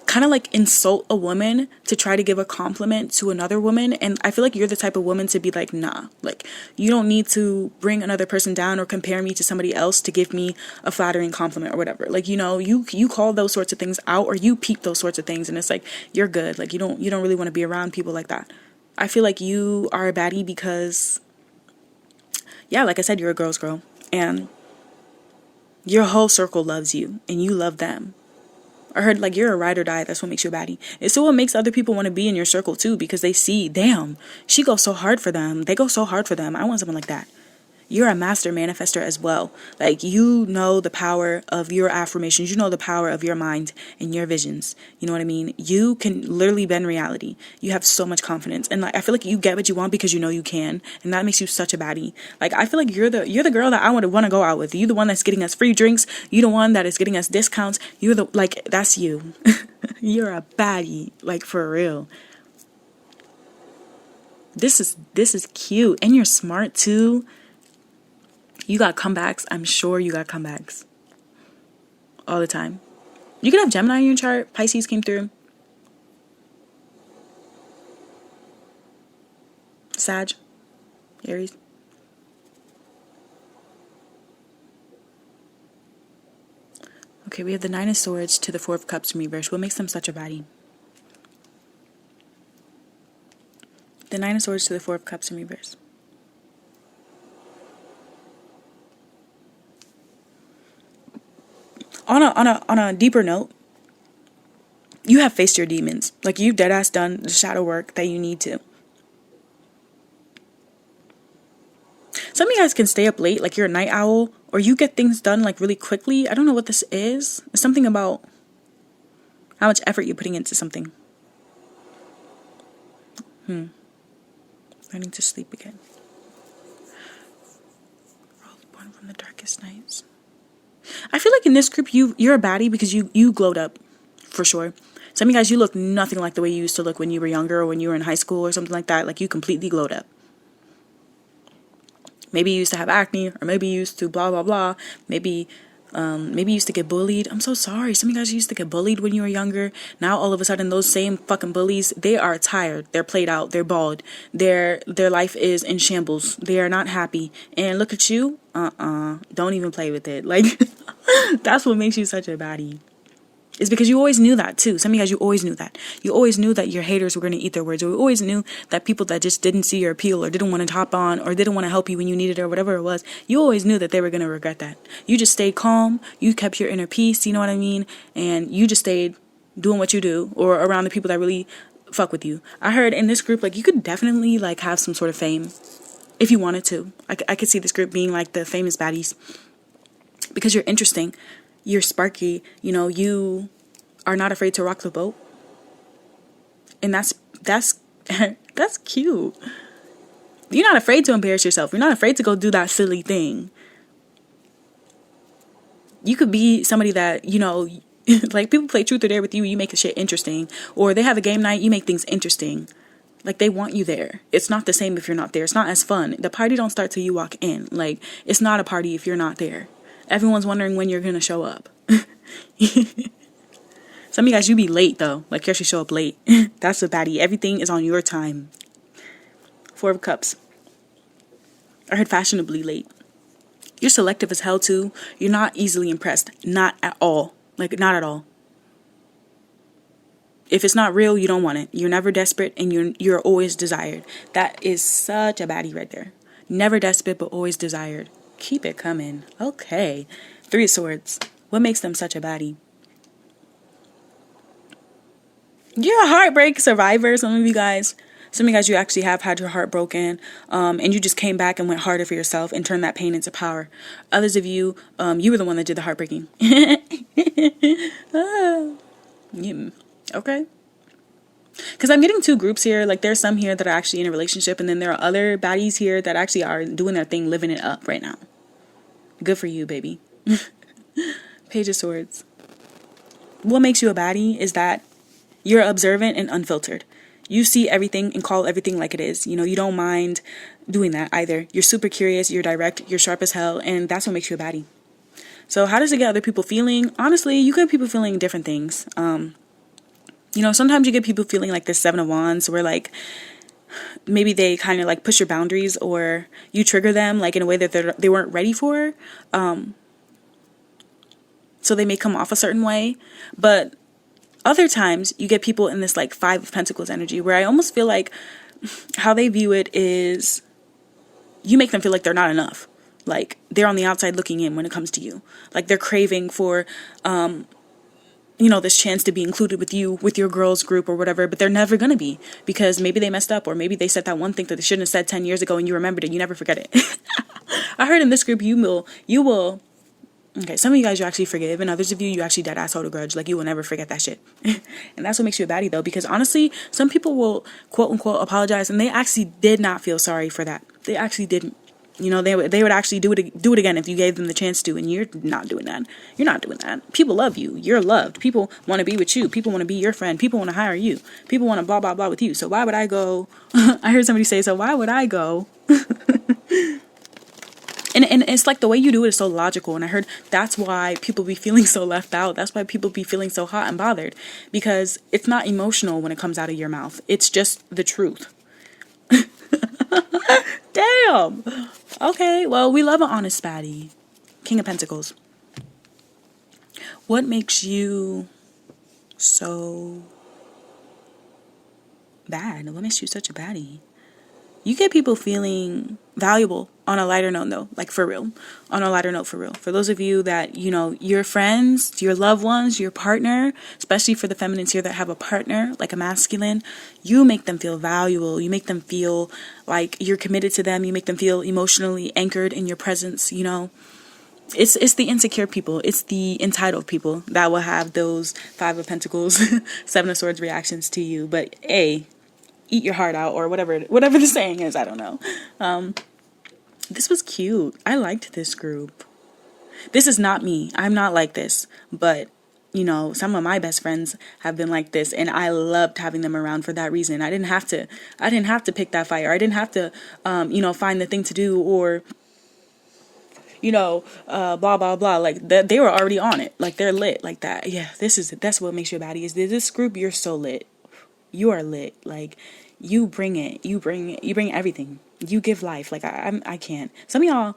kind of like insult a woman to try to give a compliment to another woman. And I feel like you're the type of woman to be like, nah, like, you don't need to bring another person down or compare me to somebody else to give me a flattering compliment or whatever. Like, you call those sorts of things out, or you peep those sorts of things, and it's like, you're good. Like, you don't really want to be around people like that. I feel like you are a baddie because, yeah, like I said, you're a girl's girl, and your whole circle loves you and you love them. I heard like you're a ride or die. That's what makes you a baddie. It's so what makes other people want to be in your circle too, because they see, damn, she goes so hard for them. They go so hard for them. I want someone like that. You're a master manifester as well. Like, you know the power of your affirmations. You know the power of your mind and your visions. You know what I mean? You can literally bend reality. You have so much confidence. And like, I feel like you get what you want because you know you can. And that makes you such a baddie. Like, I feel like you're the girl that I would want to go out with. You're the one that's getting us free drinks. You're the one that is getting us discounts. You're the, like, that's you. You're a baddie. Like, for real. This is cute. And you're smart too. You got comebacks. I'm sure you got comebacks. All the time. You can have Gemini in your chart. Pisces came through. Sag. Aries. Okay, we have the 9 of Swords to the 4 of Cups in reverse. What makes them such a baddie? The 9 of Swords to the 4 of Cups in reverse. on a deeper note, you have faced your demons. Like, you've dead ass done the shadow work that you need to. Some of you guys can stay up late, like you're a night owl, or you get things done like really quickly. I don't know what this is. It's something about how much effort you're putting into something. Learning to sleep again. Born from the darkest nights. I feel like in this group, you're a baddie because you glowed up, for sure. Some of you guys, you look nothing like the way you used to look when you were younger or when you were in high school or something like that. Like, you completely glowed up. Maybe you used to have acne, or maybe you used to blah, blah, blah. Maybe you used to get bullied. I'm so sorry. Some of you guys used to get bullied when you were younger. Now, all of a sudden, those same fucking bullies, they are tired. They're played out. They're bald. Their life is in shambles. They are not happy. And look at you. Don't even play with it. Like, that's what makes you such a baddie. It's because you always knew that too. Some of you guys, you always knew that. You always knew that your haters were going to eat their words. Or you always knew that people that just didn't see your appeal or didn't want to hop on or didn't want to help you when you needed it or whatever it was, you always knew that they were going to regret that. You just stayed calm. You kept your inner peace. You know what I mean? And you just stayed doing what you do or around the people that really fuck with you. I heard in this group, like, you could definitely like have some sort of fame if you wanted to. I could see this group being like the famous baddies because you're interesting. You're sparky, you know, you are not afraid to rock the boat. And that's that's cute. You're not afraid to embarrass yourself. You're not afraid to go do that silly thing. You could be somebody that, you know, like people play truth or dare with you, you make the shit interesting. Or they have a game night, you make things interesting. Like, they want you there. It's not the same if you're not there. It's not as fun. The party don't start till you walk in. Like, it's not a party if you're not there. Everyone's wondering when you're gonna show up. Some of you guys, you be late though. Like, you actually show up late. That's a baddie. Everything is on your time. 4 of Cups. I heard fashionably late. You're selective as hell too. You're not easily impressed. Not at all. Like, not at all. If it's not real, you don't want it. You're never desperate and you're always desired. That is such a baddie right there. Never desperate, but always desired. Keep it coming. Okay. 3 of Swords. What makes them such a baddie? You're a heartbreak survivor, some of you guys. Some of you guys, you actually have had your heart broken, and you just came back and went harder for yourself and turned that pain into power. Others of you, you were the one that did the heartbreaking. Okay. Because I'm getting 2 groups here. Like, there's some here that are actually in a relationship, and then there are other baddies here that actually are doing their thing, living it up right now. Good for you, baby. Page of Swords. What makes you a baddie is that you're observant and unfiltered. You see everything and call everything like it is. You know, you don't mind doing that either. You're super curious, you're direct, you're sharp as hell, and that's what makes you a baddie. So how does it get other people feeling? Honestly, you get people feeling different things. You know, sometimes you get people feeling like this 7 of Wands where, like, maybe they kind of like push your boundaries or you trigger them like in a way that they weren't ready for. So they may come off a certain way. But other times you get people in this like 5 of Pentacles energy where I almost feel like how they view it is you make them feel like they're not enough. Like, they're on the outside looking in when it comes to you. Like, they're craving for, you know, this chance to be included with you, with your girls group or whatever, but they're never going to be because maybe they messed up or maybe they said that one thing that they shouldn't have said 10 years ago and you remembered it. You never forget it. I heard in this group, you will, okay, some of you guys you actually forgive and others of you, you actually dead ass hold a grudge. Like, you will never forget that shit. And that's what makes you a baddie though, because honestly, some people will quote unquote apologize and they actually did not feel sorry for that. They actually didn't. You know, they would actually do it again if you gave them the chance to, and you're not doing that. You're not doing that. People love you. You're loved. People want to be with you. People want to be your friend. People want to hire you. People want to blah, blah, blah with you. So why would I go? I heard somebody say, so why would I go? And it's like the way you do it is so logical. And I heard that's why people be feeling so left out. That's why people be feeling so hot and bothered. Because it's not emotional when it comes out of your mouth. It's just the truth. Damn. Okay, well, we love an honest baddie. King of Pentacles. What makes you so bad? What makes you such a baddie? You get people feeling valuable on a lighter note though, like for real. On a lighter note for real. For those of you that, you know, your friends, your loved ones, your partner, especially for the feminines here that have a partner, like a masculine, you make them feel valuable. You make them feel like you're committed to them. You make them feel emotionally anchored in your presence, you know. It's the insecure people, it's the entitled people that will have those Five of Pentacles, Seven of Swords reactions to you. But eat your heart out, or whatever the saying is, I don't know. This was cute. I liked this group. This is not me. I'm not like this, but you know, some of my best friends have been like this, and I loved having them around for that reason. I didn't have to pick that fire. I didn't have to you know, find the thing to do, or you know, blah blah blah. Like they were already on it. Like they're lit like that. Yeah, that's what makes you a baddie. Is this group? You're so lit. You are lit. Like you bring it. You bring everything. You give life. Like I can't. Some of y'all,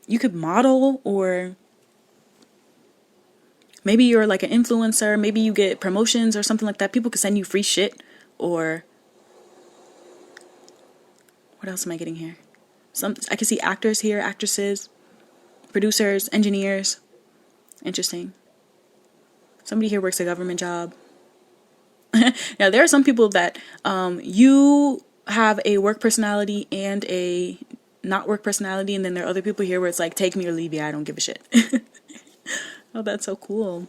you could model, or maybe you're like an influencer. Maybe you get promotions or something like that. People could send you free shit. Or what else am I getting here? I can see actors here, actresses, producers, engineers. Interesting. Somebody here works a government job. Now there are some people that you have a work personality and a not work personality, and then there are other people here where it's like, take me or leave you, I don't give a shit. Oh, that's so cool.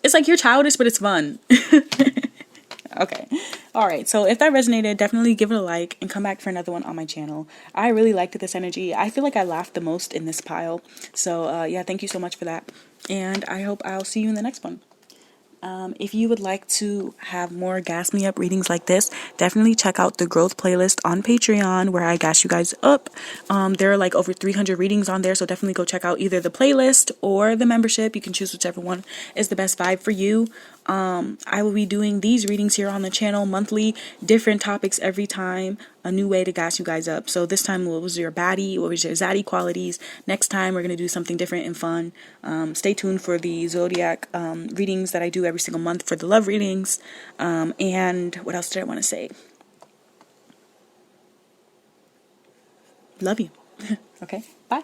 It's like you're childish, but it's fun. Okay. All right. So if that resonated, definitely give it a like and come back for another one on my channel. I really liked this energy. I feel like I laughed the most in this pile. So yeah, thank you so much for that. And I hope I'll see you in the next one. If you would like to have more gas me up readings like this, definitely check out the growth playlist on Patreon where I gas you guys up. There are like over 300 readings on there, so definitely go check out either the playlist or the membership. You can choose whichever one is the best vibe for you. I will be doing these readings here on the channel monthly, different topics every time, a new way to gas you guys up. So this time, what was your baddie? What was your zaddy qualities? Next time, we're going to do something different and fun. Stay tuned for the zodiac readings that I do every single month for the love readings. And what else did I want to say? Love you. Okay, bye.